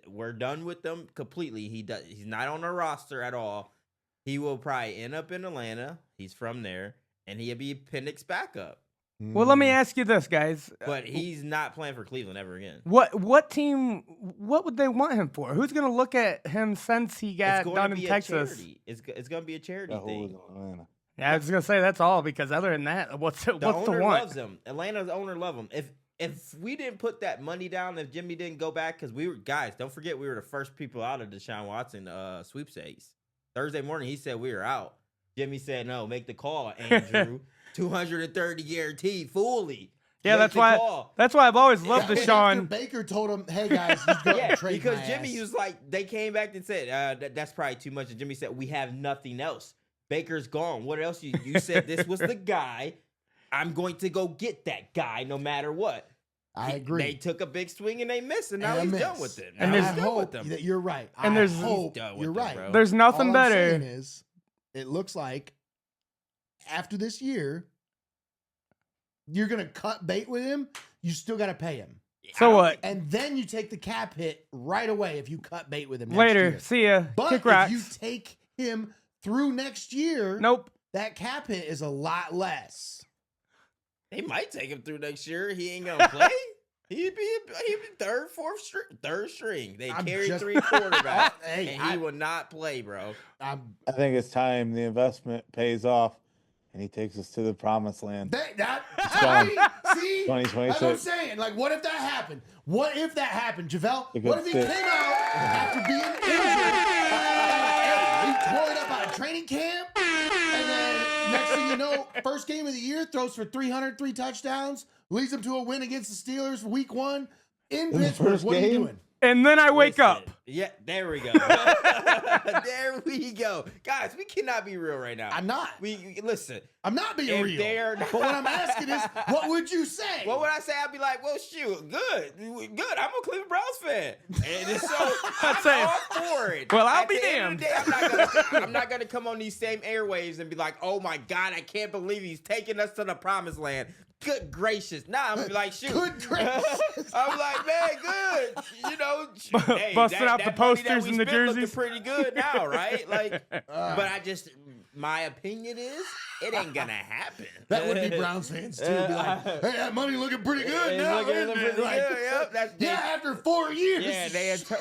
[SPEAKER 4] we're done with them completely. He's not on the roster at all. He will probably end up in Atlanta. He's from there, and he'll be Penix backup.
[SPEAKER 3] well, let me ask you this, guys.
[SPEAKER 4] But he's not playing for Cleveland ever again.
[SPEAKER 3] What team? What would they want him for? Who's gonna look at him since he got
[SPEAKER 4] It's going
[SPEAKER 3] done
[SPEAKER 4] to
[SPEAKER 3] in
[SPEAKER 4] be a
[SPEAKER 3] Texas?
[SPEAKER 4] charity. It's going to be a charity
[SPEAKER 5] That whole was
[SPEAKER 4] thing.
[SPEAKER 5] in Atlanta.
[SPEAKER 3] Yeah, I was gonna say that's all because other than that, what's the
[SPEAKER 4] owner
[SPEAKER 3] want?
[SPEAKER 4] loves him. Atlanta's owner love him. If we didn't put that money down, if Jimmy didn't go back, because we were guys, don't forget we were the first people out of Deshaun Watson sweepstakes. Thursday morning, he said we were out. Jimmy said no, make the call, Andrew. 230 guaranteed fully.
[SPEAKER 3] Yeah,
[SPEAKER 4] Make
[SPEAKER 3] that's
[SPEAKER 4] the
[SPEAKER 3] why.
[SPEAKER 4] call.
[SPEAKER 3] That's why I've always loved
[SPEAKER 2] After
[SPEAKER 3] Deshaun.
[SPEAKER 2] Baker told him, "Hey guys, he's going
[SPEAKER 4] Yeah,
[SPEAKER 2] to trade
[SPEAKER 4] because
[SPEAKER 2] my
[SPEAKER 4] Jimmy
[SPEAKER 2] ass.
[SPEAKER 4] was like, they came back and said, that's probably too much. And Jimmy said, we have nothing else. Baker's gone. What else? You said this was the guy. I'm going to go get that guy no matter what.
[SPEAKER 2] I agree.
[SPEAKER 4] They took a big swing and they missed, and now
[SPEAKER 2] And
[SPEAKER 4] he's
[SPEAKER 2] I
[SPEAKER 4] done
[SPEAKER 2] miss.
[SPEAKER 4] with it.
[SPEAKER 3] And
[SPEAKER 4] Now
[SPEAKER 3] there's-
[SPEAKER 2] I
[SPEAKER 4] he's done with
[SPEAKER 2] hope
[SPEAKER 4] them.
[SPEAKER 2] that you're right.
[SPEAKER 3] And
[SPEAKER 2] I
[SPEAKER 3] there's-
[SPEAKER 2] hope
[SPEAKER 4] done with
[SPEAKER 2] you're
[SPEAKER 4] them,
[SPEAKER 2] right.
[SPEAKER 4] bro.
[SPEAKER 3] There's nothing
[SPEAKER 2] All
[SPEAKER 3] better.
[SPEAKER 2] I'm saying is, it looks like after this year, you're gonna cut bait with him. You still got to pay him,
[SPEAKER 3] So what?
[SPEAKER 2] and then you take the cap hit right away if you cut bait with him next
[SPEAKER 3] Later,
[SPEAKER 2] year.
[SPEAKER 3] see ya.
[SPEAKER 2] But
[SPEAKER 3] Kick
[SPEAKER 2] if
[SPEAKER 3] rocks.
[SPEAKER 2] you take him through next year,
[SPEAKER 3] Nope.
[SPEAKER 2] that cap hit is a lot less.
[SPEAKER 4] They might take him through next year. He ain't gonna play. He'd be third, third string. They
[SPEAKER 2] I'm
[SPEAKER 4] carry
[SPEAKER 2] just-
[SPEAKER 4] 3 quarterbacks,
[SPEAKER 2] Hey,
[SPEAKER 4] and he will not play, bro.
[SPEAKER 5] I think it's time the investment pays off, and he takes us to the promised land.
[SPEAKER 2] see, that's
[SPEAKER 5] 2026.
[SPEAKER 2] what I'm saying. Like, what if that happened? What if that happened, Javelle?
[SPEAKER 5] It
[SPEAKER 2] What
[SPEAKER 5] could
[SPEAKER 2] if he
[SPEAKER 5] fit.
[SPEAKER 2] came out after being injured? He tore it up out of training camp, and then next thing you know, first game of the year, throws for 303 touchdowns, leads them to a win against the Steelers week 1 in
[SPEAKER 5] the
[SPEAKER 2] Pittsburgh.
[SPEAKER 5] first
[SPEAKER 2] What are you
[SPEAKER 5] game?
[SPEAKER 2] doing?
[SPEAKER 3] And then I wake
[SPEAKER 4] Listen,
[SPEAKER 3] up.
[SPEAKER 4] Yeah, there we go. There we go. Guys, we cannot be real right now.
[SPEAKER 2] I'm not.
[SPEAKER 4] We listen.
[SPEAKER 2] I'm not being
[SPEAKER 4] If
[SPEAKER 2] real.
[SPEAKER 4] they're
[SPEAKER 2] But what I'm asking is, what would you say?
[SPEAKER 4] What would I say? I'd be like, well, shoot, good. I'm a Cleveland Browns fan. And so I'm
[SPEAKER 3] say-
[SPEAKER 4] all for it.
[SPEAKER 3] Well, I'll
[SPEAKER 4] At
[SPEAKER 3] be
[SPEAKER 4] the end of the
[SPEAKER 3] damned.
[SPEAKER 4] day, I'm not gonna come on these same airwaves and be like, oh my God, I can't believe he's taking us to the promised land. Good gracious. Nah, I'm gonna be like, shoot.
[SPEAKER 2] Good gracious.
[SPEAKER 4] I'm like, man, good. You know, hey,
[SPEAKER 3] Busting out the
[SPEAKER 4] money that
[SPEAKER 3] posters
[SPEAKER 4] we
[SPEAKER 3] and the
[SPEAKER 4] spent looking
[SPEAKER 3] jerseys.
[SPEAKER 4] pretty good now, right? Like, but I just, my opinion is, it ain't gonna happen.
[SPEAKER 2] That would be Browns fans too. Be like, hey, that money looking pretty good
[SPEAKER 4] It's
[SPEAKER 2] now.
[SPEAKER 4] looking
[SPEAKER 2] isn't it?"
[SPEAKER 4] pretty
[SPEAKER 2] Like,
[SPEAKER 4] good, yep, that's-
[SPEAKER 2] yeah, after 4 years.
[SPEAKER 4] Yeah,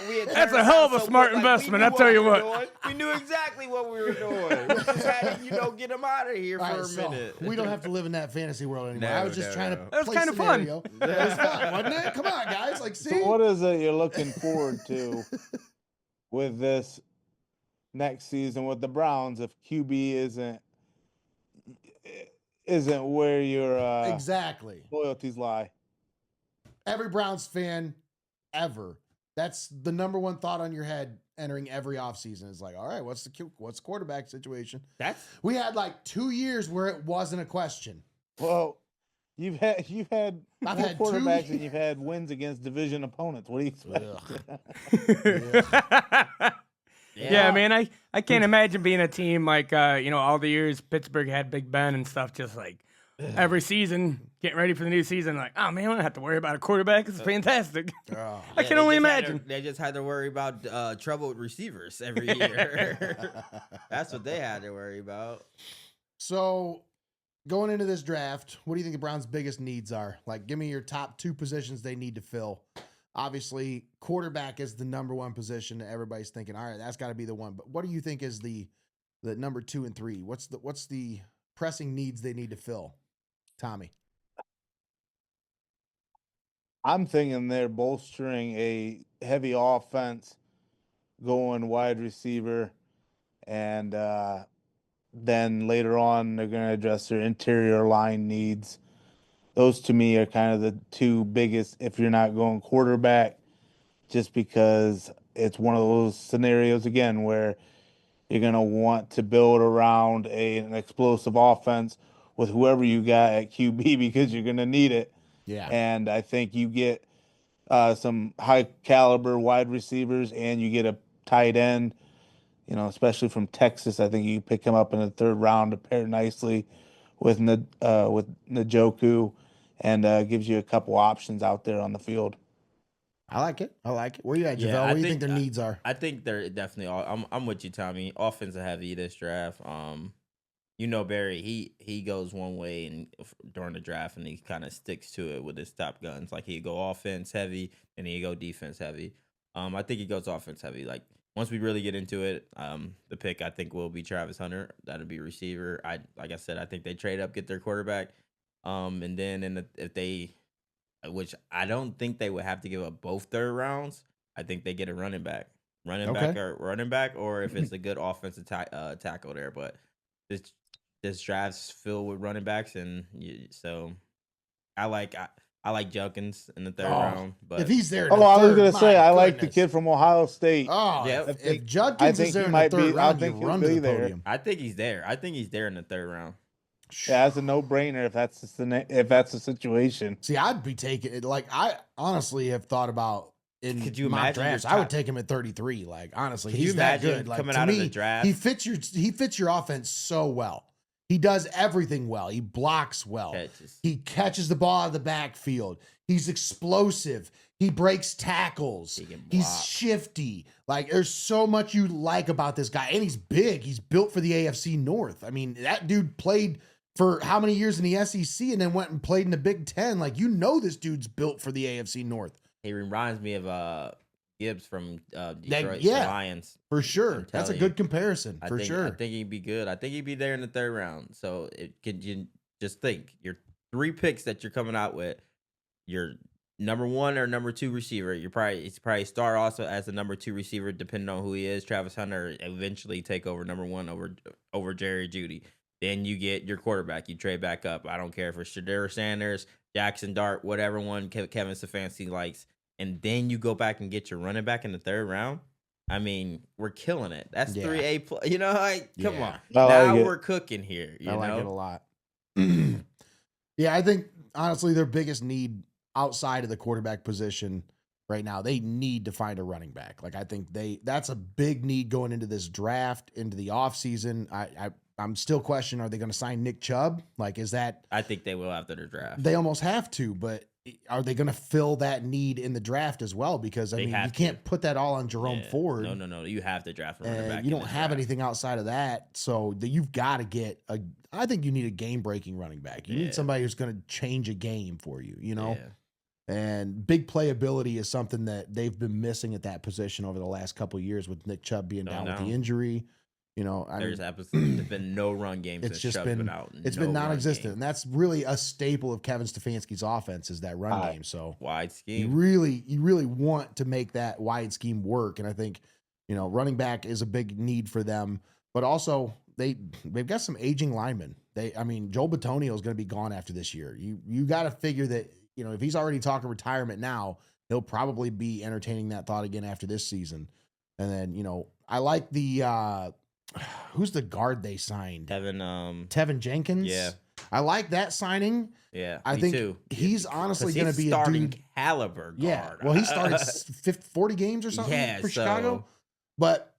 [SPEAKER 4] we had
[SPEAKER 3] That's
[SPEAKER 4] turned
[SPEAKER 3] a hell of
[SPEAKER 4] around
[SPEAKER 3] a
[SPEAKER 4] so
[SPEAKER 3] smart
[SPEAKER 4] quick, like,
[SPEAKER 3] investment,
[SPEAKER 4] we
[SPEAKER 3] I
[SPEAKER 4] knew
[SPEAKER 3] tell you
[SPEAKER 4] we were
[SPEAKER 3] what.
[SPEAKER 4] doing. We knew exactly what we were doing. We just had to, get them out of here
[SPEAKER 2] All
[SPEAKER 4] for
[SPEAKER 2] right,
[SPEAKER 4] a
[SPEAKER 2] so
[SPEAKER 4] minute.
[SPEAKER 2] we don't have to live in that fantasy world anymore.
[SPEAKER 4] No,
[SPEAKER 2] I was just
[SPEAKER 4] no,
[SPEAKER 2] trying
[SPEAKER 4] no.
[SPEAKER 2] to
[SPEAKER 3] That was
[SPEAKER 2] play
[SPEAKER 3] kinda fun.
[SPEAKER 2] scenario. It was fun, wasn't it? Come on, guys. Like, see?
[SPEAKER 5] So what is it you're looking forward to with this next season with the Browns if QB isn't where your
[SPEAKER 2] Exactly.
[SPEAKER 5] loyalties lie?
[SPEAKER 2] Every Browns fan ever. That's the number one thought on your head entering every offseason is like, all right, what's the quarterback situation?
[SPEAKER 4] That's
[SPEAKER 2] We had like 2 years where it wasn't a question.
[SPEAKER 5] Well, you've had
[SPEAKER 2] I've
[SPEAKER 5] four
[SPEAKER 2] had 2
[SPEAKER 5] quarterbacks and you've had wins against division opponents. What do you expect?
[SPEAKER 3] Yeah, man, I can't imagine being a team like all the years Pittsburgh had Big Ben and stuff, just like every season getting ready for the new season. Like, oh man, we don't have to worry about a quarterback. It's fantastic. I can only imagine.
[SPEAKER 4] They just had to worry about troubled receivers every year. That's what they had to worry about.
[SPEAKER 2] So, going into this draft, what do you think the Browns' biggest needs are? Like, give me your top 2 positions they need to fill. Obviously, quarterback is the number 1 position that everybody's thinking, all right, that's got to be the one. But what do you think is the number 2 and 3? What's the pressing needs they need to fill? Tommy.
[SPEAKER 5] I'm thinking they're bolstering a heavy offense, going wide receiver, and then later on they're going to address their interior line needs. Those to me are kind of the 2 biggest if you're not going quarterback, just because it's one of those scenarios again where you're going to want to build around an explosive offense with whoever you got at QB because you're going to need it.
[SPEAKER 2] Yeah.
[SPEAKER 5] And I think you get some high caliber wide receivers and you get a tight end, especially from Texas. I think you pick him up in the 3rd round to pair nicely with Njoku, and gives you a couple options out there on the field.
[SPEAKER 2] I like it. Where you at, Javelle?
[SPEAKER 4] Yeah,
[SPEAKER 2] what do you think their needs are?
[SPEAKER 4] I think they're definitely all. I'm with you, Tommy. Offensive heavy this draft. Barry, he goes one way and during the draft, and he kind of sticks to it with his top guns. Like he go offense heavy, and he go defense heavy. I think he goes offense heavy. Like once we really get into it, the pick I think will be Travis Hunter. That'll be receiver. Like I said, I think they trade up, get their quarterback. And then if they, which I don't think they would have to give up both 3rd rounds. I think they get a running back, or if it's a good offensive tackle there. But this draft's filled with running backs, and so I like Junkins in the 3rd round. But
[SPEAKER 2] if he's there,
[SPEAKER 5] I was gonna say I like the kid from Ohio State.
[SPEAKER 2] Oh,
[SPEAKER 4] yeah.
[SPEAKER 2] If Junkins is there in the 3rd round, you run to the podium.
[SPEAKER 4] I think he's there. I think he's there in the 3rd round.
[SPEAKER 5] Yeah, that's a no-brainer if that's the situation.
[SPEAKER 2] See, I'd be taking it. Like, I honestly have thought about
[SPEAKER 4] Could you
[SPEAKER 2] mock
[SPEAKER 4] imagine
[SPEAKER 2] drafts. I would take him at 33. Like, honestly,
[SPEAKER 4] Could you
[SPEAKER 2] he's that
[SPEAKER 4] imagine
[SPEAKER 2] good. Like,
[SPEAKER 4] coming
[SPEAKER 2] to
[SPEAKER 4] out of
[SPEAKER 2] me,
[SPEAKER 4] the draft?
[SPEAKER 2] he fits your offense so well. He does everything well. He blocks well. He catches the ball out of the backfield. He's explosive. He breaks tackles. He's shifty. Like, there's so much you like about this guy. And he's big. He's built for the AFC North. I mean, that dude played for how many years in the SEC and then went and played in the Big Ten. Like, this dude's built for the AFC North.
[SPEAKER 4] He reminds me of Gibbs from Detroit Lions.
[SPEAKER 2] For sure. That's a good comparison.
[SPEAKER 4] I think he'd be good. I think he'd be there in the 3rd round. So you just think your 3 picks that you're coming out with, your number 1 or number 2 receiver. He's probably start also as the number 2 receiver, depending on who he is. Travis Hunter eventually take over number 1 over Jerry Jeudy. Then you get your quarterback. You trade back up. I don't care if it's Shedeur Sanders, Jackson Dart, whatever one Kevin Stefanski likes. And then you go back and get your running back in the 3rd round. I mean, we're killing it. That's 3A. Come on. Now we're cooking here. I
[SPEAKER 2] like it a lot. Yeah, I think, honestly, their biggest need outside of the quarterback position right now, they need to find a running back. Like, I think that's a big need going into this draft, into the offseason. I'm still questioning, are they going to sign Nick Chubb? Like, is that...
[SPEAKER 4] I think they will after the draft.
[SPEAKER 2] They almost have to, but are they going to fill that need in the draft as well? Because, I mean, you can't put that all on Jerome Ford.
[SPEAKER 4] No. You have to draft a running back.
[SPEAKER 2] You don't have anything outside of that, so you've got to get I think you need a game-breaking running back. You need somebody who's going to change a game for you, Yeah. And big playability is something that they've been missing at that position over the last couple of years with Nick Chubb being down with the injury.
[SPEAKER 4] There's been no run game since Chubb's been out.
[SPEAKER 2] It's been non-existent, and that's really a staple of Kevin Stefanski's offense is that run game. So
[SPEAKER 4] wide scheme.
[SPEAKER 2] You really want to make that wide scheme work, and I think running back is a big need for them. But also they've got some aging linemen. Joel Bitonio is going to be gone after this year. You got to figure that if he's already talking retirement now, he'll probably be entertaining that thought again after this season. And then I like the. Who's the guard they signed? Tevin Jenkins.
[SPEAKER 4] Yeah,
[SPEAKER 2] I like that signing.
[SPEAKER 4] Yeah,
[SPEAKER 2] I think
[SPEAKER 4] too.
[SPEAKER 2] He's honestly going to be
[SPEAKER 4] starting
[SPEAKER 2] a dude
[SPEAKER 4] caliber guard.
[SPEAKER 2] Yeah, well, he started 40 games or something for Chicago. But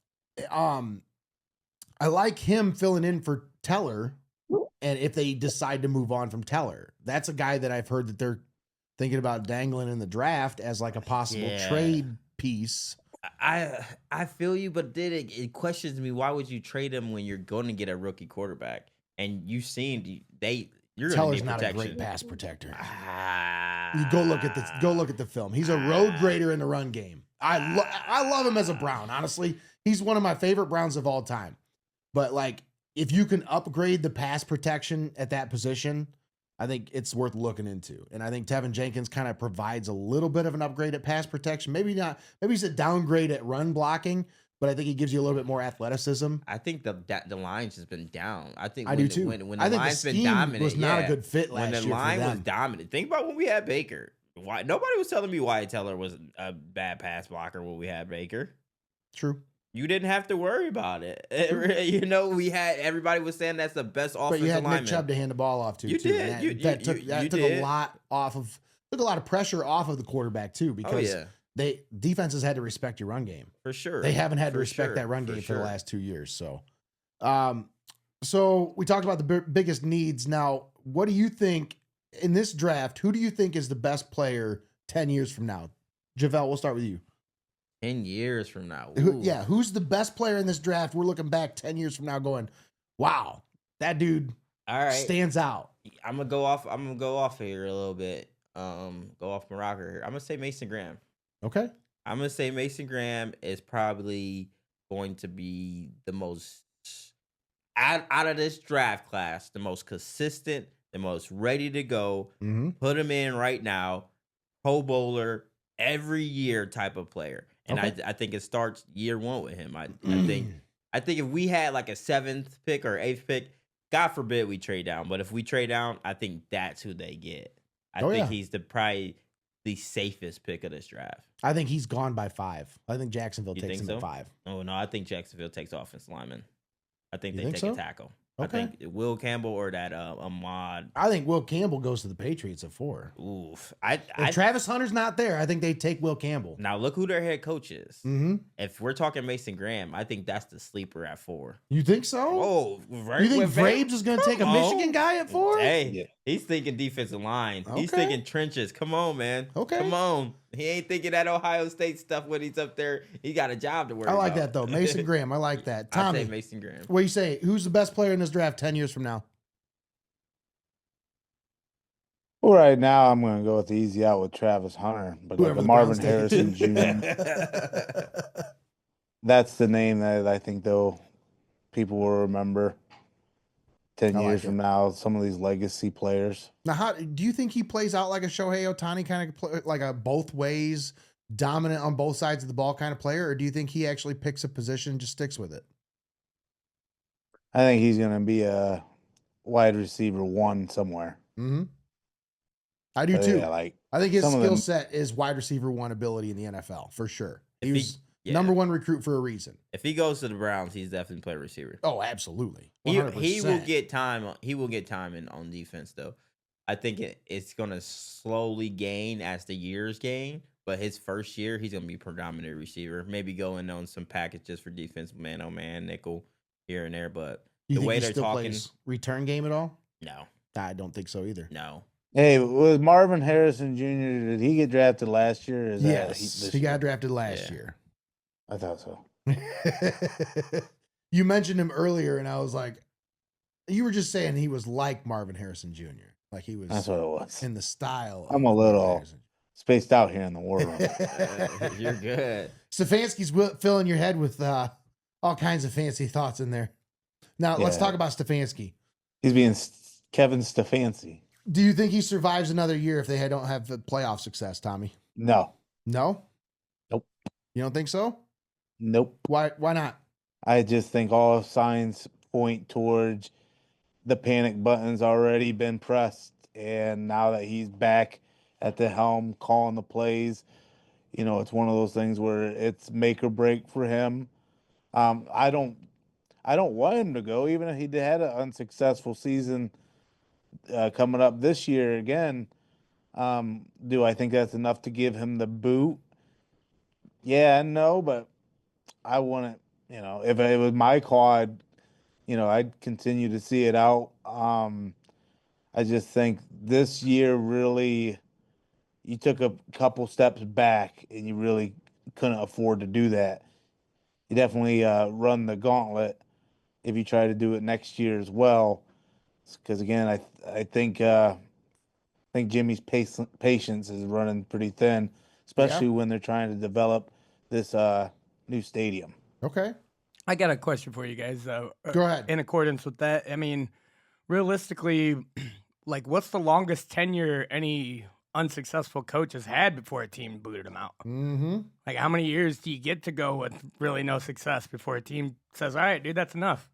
[SPEAKER 2] I like him filling in for Teller, and if they decide to move on from Teller, that's a guy that I've heard that they're thinking about dangling in the draft as like a possible trade piece.
[SPEAKER 4] I feel you, but then it questions me. Why would you trade him when you're going to get a rookie quarterback? And you've seen you're going to
[SPEAKER 2] Teller's
[SPEAKER 4] need
[SPEAKER 2] not
[SPEAKER 4] protection.
[SPEAKER 2] a great pass protector.
[SPEAKER 4] Ah.
[SPEAKER 2] You go look at the film. He's a road grader in the run game. I love him as a Brown. Honestly, he's one of my favorite Browns of all time. But like, if you can upgrade the pass protection at that position, I think it's worth looking into. And I think Tevin Jenkins kind of provides a little bit of an upgrade at pass protection. Maybe not. Maybe he's a downgrade at run blocking, but I think he gives you a little bit more athleticism.
[SPEAKER 4] I think the line's just been down. I think
[SPEAKER 2] I do too.
[SPEAKER 4] When the
[SPEAKER 2] I think
[SPEAKER 4] line's
[SPEAKER 2] the
[SPEAKER 4] been
[SPEAKER 2] scheme
[SPEAKER 4] dominant,
[SPEAKER 2] was not a good fit
[SPEAKER 4] when
[SPEAKER 2] last
[SPEAKER 4] the
[SPEAKER 2] year for
[SPEAKER 4] line was
[SPEAKER 2] them.
[SPEAKER 4] dominant. Think about when we had Baker. Why nobody was telling me Wyatt Teller was a bad pass blocker when we had Baker.
[SPEAKER 2] True.
[SPEAKER 4] You didn't have to worry about it. We had everybody was saying that's the best
[SPEAKER 2] But
[SPEAKER 4] offensive
[SPEAKER 2] you had
[SPEAKER 4] lineman.
[SPEAKER 2] Nick Chubb to hand the ball off to.
[SPEAKER 4] You
[SPEAKER 2] too.
[SPEAKER 4] did.
[SPEAKER 2] And that took
[SPEAKER 4] did.
[SPEAKER 2] a lot took a lot of pressure off of the quarterback too, because defenses had to respect your run game.
[SPEAKER 4] For sure.
[SPEAKER 2] They haven't had to respect that run game for the last 2 years. So, so we talked about the biggest needs. Now, what do you think in this draft? Who do you think is the best player 10 years from now? Javelle, we'll start with you.
[SPEAKER 4] 10 years from now.
[SPEAKER 2] Who's the best player in this draft? We're looking back 10 years from now going, wow, that dude stands out.
[SPEAKER 4] I'm gonna go off here a little bit. Go off my rocker here. I'm gonna say Mason Graham.
[SPEAKER 2] Okay.
[SPEAKER 4] I'm gonna say Mason Graham is probably going to be the most out of this draft class, the most consistent, the most ready to go.
[SPEAKER 2] Mm-hmm.
[SPEAKER 4] Put him in right now. Pro Bowler every year type of player. And I think it starts year one with him. I think if we had like a 7th pick or 8th pick, God forbid we trade down. But if we trade down, I think that's who they get. I think he's probably the safest pick of this draft.
[SPEAKER 2] I think he's gone by 5. I think Jacksonville takes him at 5.
[SPEAKER 4] Oh no, I think Jacksonville takes offensive lineman. I think
[SPEAKER 2] You
[SPEAKER 4] they
[SPEAKER 2] think
[SPEAKER 4] take
[SPEAKER 2] so?
[SPEAKER 4] a tackle.
[SPEAKER 2] Okay.
[SPEAKER 4] I think Will Campbell or that Ahmad.
[SPEAKER 2] I think Will Campbell goes to the Patriots at 4.
[SPEAKER 4] Oof.
[SPEAKER 2] If Travis Hunter's not there, I think they take Will Campbell.
[SPEAKER 4] Now look who their head coach is.
[SPEAKER 2] Mm-hmm.
[SPEAKER 4] If we're talking Mason Graham, I think that's the sleeper at 4.
[SPEAKER 2] You think so?
[SPEAKER 4] Oh,
[SPEAKER 2] You think Vrabes is going to take a Michigan guy at 4?
[SPEAKER 4] Hey, he's thinking defensive line. He's
[SPEAKER 2] Okay.
[SPEAKER 4] thinking trenches. Come on, man.
[SPEAKER 2] Okay.
[SPEAKER 4] Come on. He ain't thinking that Ohio State stuff when he's up there. He got a job to worry
[SPEAKER 2] I like
[SPEAKER 4] about.
[SPEAKER 2] that, though. Mason Graham. I like that.
[SPEAKER 4] I
[SPEAKER 2] Tommy,
[SPEAKER 4] say Mason Graham.
[SPEAKER 2] what do you say? Who's the best player in this draft 10 years from now?
[SPEAKER 5] Well, right now, I'm going to go with the easy out with Travis Hunter, but
[SPEAKER 2] Whoever the
[SPEAKER 5] Marvin
[SPEAKER 2] Browns take.
[SPEAKER 5] Harrison Jr. That's the name that I think people will remember 10
[SPEAKER 2] I like
[SPEAKER 5] years
[SPEAKER 2] it.
[SPEAKER 5] from now. Some of these legacy players.
[SPEAKER 2] Now, how do you think he plays out like a Shohei Ohtani kind of like a both ways, dominant on both sides of the ball kind of player, or do you think he actually picks a position and just sticks with it?
[SPEAKER 5] I think he's going to be a wide receiver 1 somewhere.
[SPEAKER 2] Mm-hmm. I do too.
[SPEAKER 5] Yeah, like
[SPEAKER 2] I think his
[SPEAKER 5] some of
[SPEAKER 2] skill
[SPEAKER 5] them-
[SPEAKER 2] set is wide receiver 1 ability in the NFL for sure. He
[SPEAKER 4] If
[SPEAKER 2] was
[SPEAKER 4] yeah.
[SPEAKER 2] number 1 recruit for a reason.
[SPEAKER 4] If he goes to the Browns, he's definitely play receiver.
[SPEAKER 2] Oh, absolutely.
[SPEAKER 4] He
[SPEAKER 2] 100%.
[SPEAKER 4] will get time. He will get time on defense though. I think it's going to slowly gain as the years gain. But his first year, he's going to be predominant receiver. Maybe going on some packages for defense, man, oh man, nickel here and there. But
[SPEAKER 2] You
[SPEAKER 4] the
[SPEAKER 2] think
[SPEAKER 4] way
[SPEAKER 2] he
[SPEAKER 4] they're
[SPEAKER 2] still
[SPEAKER 4] talking,
[SPEAKER 2] plays return game at all?
[SPEAKER 4] no,
[SPEAKER 2] I don't think so either.
[SPEAKER 4] no.
[SPEAKER 5] Hey, was Marvin Harrison Jr., did he get drafted last year? Or is that
[SPEAKER 2] Yes,
[SPEAKER 5] this
[SPEAKER 2] he
[SPEAKER 5] year?
[SPEAKER 2] got drafted last
[SPEAKER 4] Yeah.
[SPEAKER 2] year.
[SPEAKER 5] I thought so.
[SPEAKER 2] You mentioned him earlier, and I was like, you were just saying he was like Marvin Harrison Jr. Like he was
[SPEAKER 5] That's what it was.
[SPEAKER 2] in the style.
[SPEAKER 5] I'm
[SPEAKER 2] of
[SPEAKER 5] a
[SPEAKER 2] Marvin
[SPEAKER 5] little
[SPEAKER 2] Harrison.
[SPEAKER 5] spaced out here in the war room.
[SPEAKER 4] You're good.
[SPEAKER 2] Stefanski's filling your head with all kinds of fancy thoughts in there. Now, let's
[SPEAKER 5] Yeah.
[SPEAKER 2] talk about Stefanski.
[SPEAKER 5] He's being Kevin Stefanski.
[SPEAKER 2] Do you think he survives another year if they don't have the playoff success, Tommy?
[SPEAKER 5] No.
[SPEAKER 2] No?
[SPEAKER 5] Nope.
[SPEAKER 2] You don't think so?
[SPEAKER 5] Nope.
[SPEAKER 2] Why not?
[SPEAKER 5] I just think all signs point towards the panic button's already been pressed. And now that he's back at the helm, calling the plays, it's one of those things where it's make or break for him. I don't want him to go, even if he had an unsuccessful season coming up this year again. Do I think that's enough to give him the boot? Yeah, no, but I want if it was my call, I'd continue to see it out. I just think this year really, you took a couple steps back and you really couldn't afford to do that. You definitely run the gauntlet if you try to do it next year as well. Because again, I think Jimmy's patience is running pretty thin, especially when they're trying to develop this new stadium.
[SPEAKER 2] Okay.
[SPEAKER 3] I got a question for you guys, though.
[SPEAKER 2] Go ahead.
[SPEAKER 3] In accordance with that, I mean, realistically, like, what's the longest tenure any unsuccessful coach has had before a team booted him out?
[SPEAKER 2] Mm-hmm.
[SPEAKER 3] Like, how many years do you get to go with really no success before a team says, all right, dude, that's enough?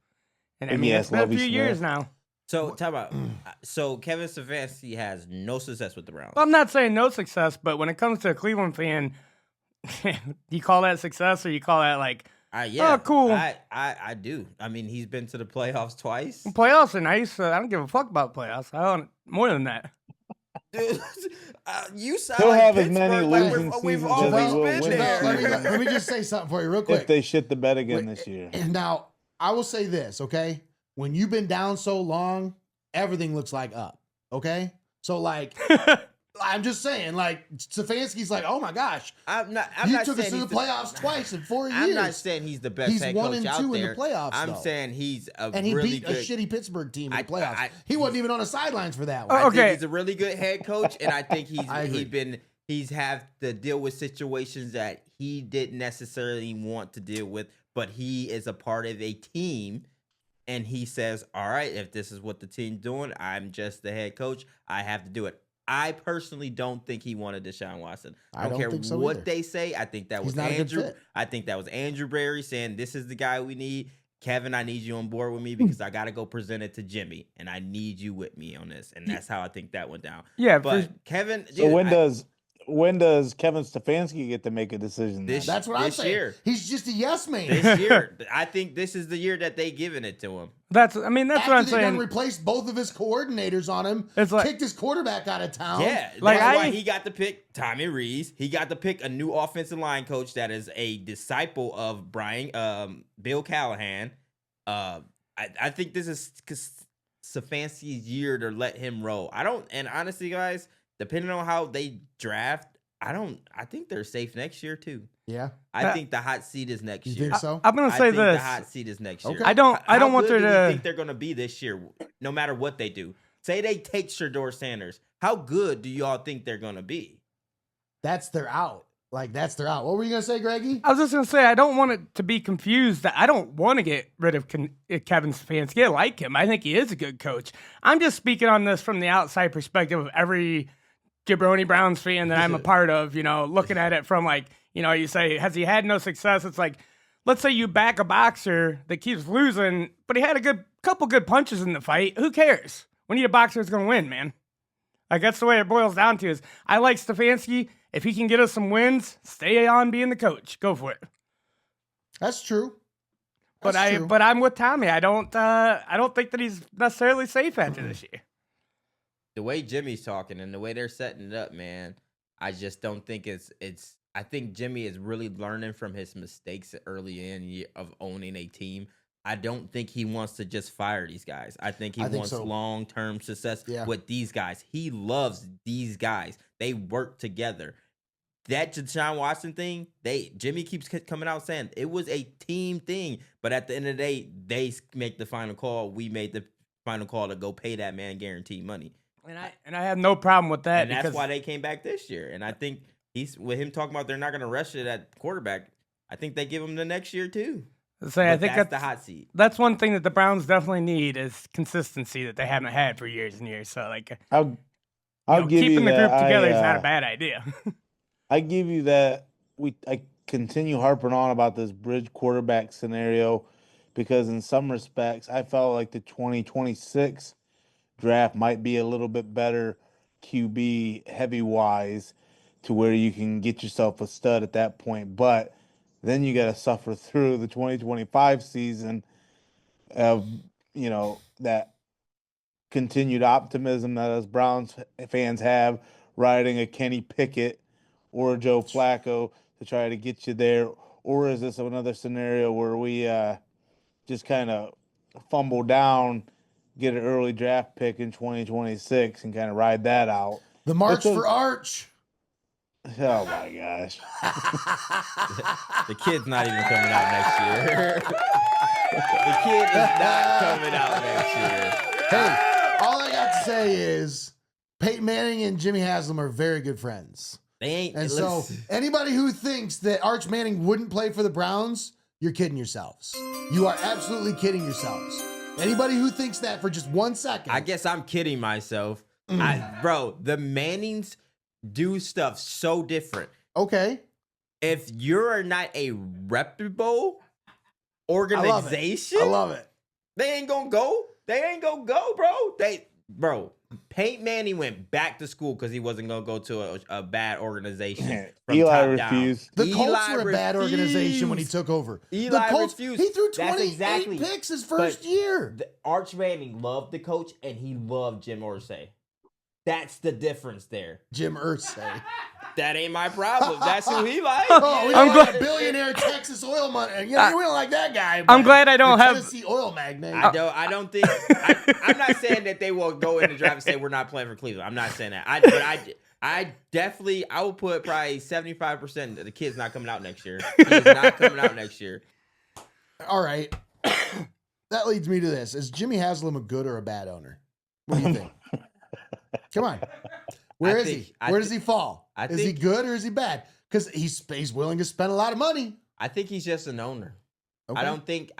[SPEAKER 3] And I mean,
[SPEAKER 5] Yes,
[SPEAKER 3] it's been a
[SPEAKER 5] Lovie
[SPEAKER 3] few years now.
[SPEAKER 4] So talk about. So Kevin Stefanski has no success with the Browns.
[SPEAKER 3] Well, I'm not saying no success, but when it comes to a Cleveland fan, you call that success or you call that like,
[SPEAKER 4] Yeah,
[SPEAKER 3] oh, cool.
[SPEAKER 4] I do. I mean, he's been to the playoffs twice.
[SPEAKER 3] Playoffs are nice. I don't give a fuck about playoffs. I don't more than that.
[SPEAKER 4] Dude, you sound
[SPEAKER 5] He'll
[SPEAKER 4] like
[SPEAKER 5] have as many
[SPEAKER 4] Pittsburgh, like
[SPEAKER 5] losing
[SPEAKER 4] we've
[SPEAKER 5] seasons
[SPEAKER 4] always
[SPEAKER 5] as he will
[SPEAKER 4] been
[SPEAKER 5] win
[SPEAKER 4] there.
[SPEAKER 2] Let me just say something for you real
[SPEAKER 5] if
[SPEAKER 2] quick.
[SPEAKER 5] they shit the bed again this year.
[SPEAKER 2] Now, I will say this, okay? When you've been down so long, everything looks like up, okay? So, like, I'm just saying, like, Stefanski's like, oh my gosh,
[SPEAKER 4] I'm not
[SPEAKER 2] took us
[SPEAKER 4] saying
[SPEAKER 2] to the playoffs twice in 4 years.
[SPEAKER 4] I'm not saying he's the best
[SPEAKER 2] He's
[SPEAKER 4] head
[SPEAKER 2] 1
[SPEAKER 4] coach
[SPEAKER 2] and
[SPEAKER 4] out
[SPEAKER 2] 2 in the
[SPEAKER 4] there.
[SPEAKER 2] playoffs,
[SPEAKER 4] I'm
[SPEAKER 2] though.
[SPEAKER 4] saying he's
[SPEAKER 2] And he
[SPEAKER 4] really
[SPEAKER 2] beat
[SPEAKER 4] good.
[SPEAKER 2] a shitty Pittsburgh team in
[SPEAKER 4] I-
[SPEAKER 2] the playoffs.
[SPEAKER 4] I-
[SPEAKER 2] He wasn't even on the sidelines for that
[SPEAKER 3] Oh,
[SPEAKER 2] one.
[SPEAKER 4] I think
[SPEAKER 3] okay.
[SPEAKER 4] he's a really good head coach, and I think
[SPEAKER 2] I agree.
[SPEAKER 4] he's have to deal with situations that he didn't necessarily want to deal with, but he is a part of a team, and he says, "All right, if this is what the team's doing, I'm just the head coach. I have to do it." I personally don't think he wanted Deshaun Watson. I don't care
[SPEAKER 2] think so
[SPEAKER 4] what
[SPEAKER 2] either.
[SPEAKER 4] they say. I think that
[SPEAKER 2] He's
[SPEAKER 4] was
[SPEAKER 2] not a good
[SPEAKER 4] Andrew.
[SPEAKER 2] fit.
[SPEAKER 4] I think that was Andrew Berry saying, "This is the guy we need." Kevin, I need you on board with me because I got to go present it to Jimmy, and I need you with me on this. And that's how I think that went down.
[SPEAKER 3] Yeah,
[SPEAKER 4] But Kevin,
[SPEAKER 5] So when does Kevin Stefanski get to make a decision?
[SPEAKER 4] This-
[SPEAKER 2] That's what I'm
[SPEAKER 4] this
[SPEAKER 2] saying.
[SPEAKER 4] year.
[SPEAKER 2] He's just a yes man.
[SPEAKER 4] this year, I think this is the year that they giving it to him.
[SPEAKER 3] that's what
[SPEAKER 2] After
[SPEAKER 3] I'm
[SPEAKER 2] they
[SPEAKER 3] saying.
[SPEAKER 2] done replaced both of his coordinators on him,
[SPEAKER 3] It's like-
[SPEAKER 2] kicked his quarterback out of town.
[SPEAKER 4] Yeah,
[SPEAKER 3] Like,
[SPEAKER 4] that's why
[SPEAKER 3] I-
[SPEAKER 4] he got to pick Tommy Rees. He got to pick a new offensive line coach that is a disciple of Bill Callahan. I think this is Stefanski's year to let him roll. And honestly, guys, depending on how they draft, I think they're safe next year too.
[SPEAKER 2] Yeah.
[SPEAKER 4] I think the hot seat is next
[SPEAKER 2] You
[SPEAKER 4] year.
[SPEAKER 2] think so?
[SPEAKER 3] I'm gonna
[SPEAKER 4] I
[SPEAKER 3] say
[SPEAKER 4] think
[SPEAKER 3] this.
[SPEAKER 4] the hot seat is next year.
[SPEAKER 2] Okay.
[SPEAKER 3] I don't
[SPEAKER 4] How
[SPEAKER 3] want
[SPEAKER 4] good
[SPEAKER 3] there
[SPEAKER 4] do we
[SPEAKER 3] to.
[SPEAKER 4] think they're gonna be this year, no matter what they do? Say they take Shador Sanders. How good do y'all think they're gonna be?
[SPEAKER 2] That's their out. That's their out. What were you gonna say, Greggy?
[SPEAKER 3] I was just gonna say I don't want it to be confused that I don't want to get rid of Kevin Stefanski. I like him. I think he is a good coach. I'm just speaking on this from the outside perspective of every Jabroni Browns fan that I'm a part of. Looking at it from you say, has he had no success? It's like, let's say you back a boxer that keeps losing, but he had a couple good punches in the fight. Who cares? We need a boxer that's gonna win, man. Like, that's the way it boils down to is I like Stefanski. If he can get us some wins, stay on being the coach. Go for it.
[SPEAKER 2] That's true.
[SPEAKER 3] But
[SPEAKER 2] That's true.
[SPEAKER 3] I'm with Tommy. I don't think that he's necessarily safe after this year.
[SPEAKER 4] The way Jimmy's talking and the way they're setting it up, man, I just don't think it's. I think Jimmy is really learning from his mistakes early in of owning a team. I don't think he wants to just fire these guys. I think he wants
[SPEAKER 2] so.
[SPEAKER 4] long-term success
[SPEAKER 2] Yeah.
[SPEAKER 4] with these guys. He loves these guys. They work together. That Deshaun Watson thing, Jimmy keeps coming out saying it was a team thing. But at the end of the day, they make the final call. We made the final call to go pay that man guaranteed money.
[SPEAKER 3] And I have no problem with that.
[SPEAKER 4] And that's
[SPEAKER 3] because
[SPEAKER 4] why they came back this year. And I think with him talking about they're not going to rush it at quarterback, I think they give him the next year too.
[SPEAKER 3] I
[SPEAKER 4] But
[SPEAKER 3] think
[SPEAKER 4] that's the hot seat.
[SPEAKER 3] That's one thing that the Browns definitely need is consistency that they haven't had for years and years. So
[SPEAKER 5] I'll give
[SPEAKER 3] keeping
[SPEAKER 5] you
[SPEAKER 3] the
[SPEAKER 5] that.
[SPEAKER 3] group together is not a bad idea.
[SPEAKER 5] I give you that. I continue harping on about this bridge quarterback scenario because in some respects I felt like the 2026 draft might be a little bit better QB heavy wise to where you can get yourself a stud at that point, but then you got to suffer through the 2025 season of that continued optimism that us Browns fans have riding a Kenny Pickett or Joe Flacco to try to get you there, or is this another scenario where we just kind of fumble down, get an early draft pick in 2026 and kind of ride that out?
[SPEAKER 2] The March
[SPEAKER 5] It's a-
[SPEAKER 2] for Arch.
[SPEAKER 5] Oh my gosh.
[SPEAKER 4] The kid's not even coming out next year. The kid is not coming out next year.
[SPEAKER 2] Hey, all I got to say is Peyton Manning and Jimmy Haslam are very good friends.
[SPEAKER 4] They ain't.
[SPEAKER 2] And so anybody who thinks that Arch Manning wouldn't play for the Browns, you're kidding yourselves. You are absolutely kidding yourselves. Anybody who thinks that for just 1 second.
[SPEAKER 4] I guess I'm kidding myself. Bro, the Mannings do stuff so different.
[SPEAKER 2] Okay.
[SPEAKER 4] If you're not a reputable organization,
[SPEAKER 2] I love it.
[SPEAKER 4] they ain't gonna go. They ain't gonna go, bro. Peyton Manning went back to school because he wasn't gonna go to a bad organization. From
[SPEAKER 5] Eli
[SPEAKER 4] top
[SPEAKER 5] refused.
[SPEAKER 2] The
[SPEAKER 4] Down.
[SPEAKER 2] Colts were a bad organization when he took over.
[SPEAKER 4] Eli
[SPEAKER 2] the Colts,
[SPEAKER 4] refused.
[SPEAKER 2] he threw
[SPEAKER 4] That's
[SPEAKER 2] 28
[SPEAKER 4] exactly-
[SPEAKER 2] picks his first
[SPEAKER 4] but
[SPEAKER 2] year.
[SPEAKER 4] Arch Manning loved the coach and he loved Jim Irsay. That's the difference there.
[SPEAKER 2] Jim Irsay.
[SPEAKER 4] That ain't my problem. That's who he likes.
[SPEAKER 2] Oh, we
[SPEAKER 3] I'm
[SPEAKER 2] don't like
[SPEAKER 3] glad-
[SPEAKER 2] a billionaire Texas oil money. You know, we don't like that guy.
[SPEAKER 3] I'm
[SPEAKER 2] but
[SPEAKER 3] glad I don't
[SPEAKER 2] the
[SPEAKER 3] have.
[SPEAKER 2] Tennessee oil magnate.
[SPEAKER 4] I don't think. I'm not saying that they will go in the draft and say we're not playing for Cleveland. I'm not saying that. I definitely, I will put probably 75% of the kid's not coming out next year. He's not coming out next year.
[SPEAKER 2] All right. That leads me to this. Is Jimmy Haslam a good or a bad owner? What do you think? Come on. Where is he? Where does he fall? Is he good or is he bad? Because he's willing to spend a lot of money.
[SPEAKER 4] I think he's just an owner.
[SPEAKER 2] Okay.
[SPEAKER 4] I don't think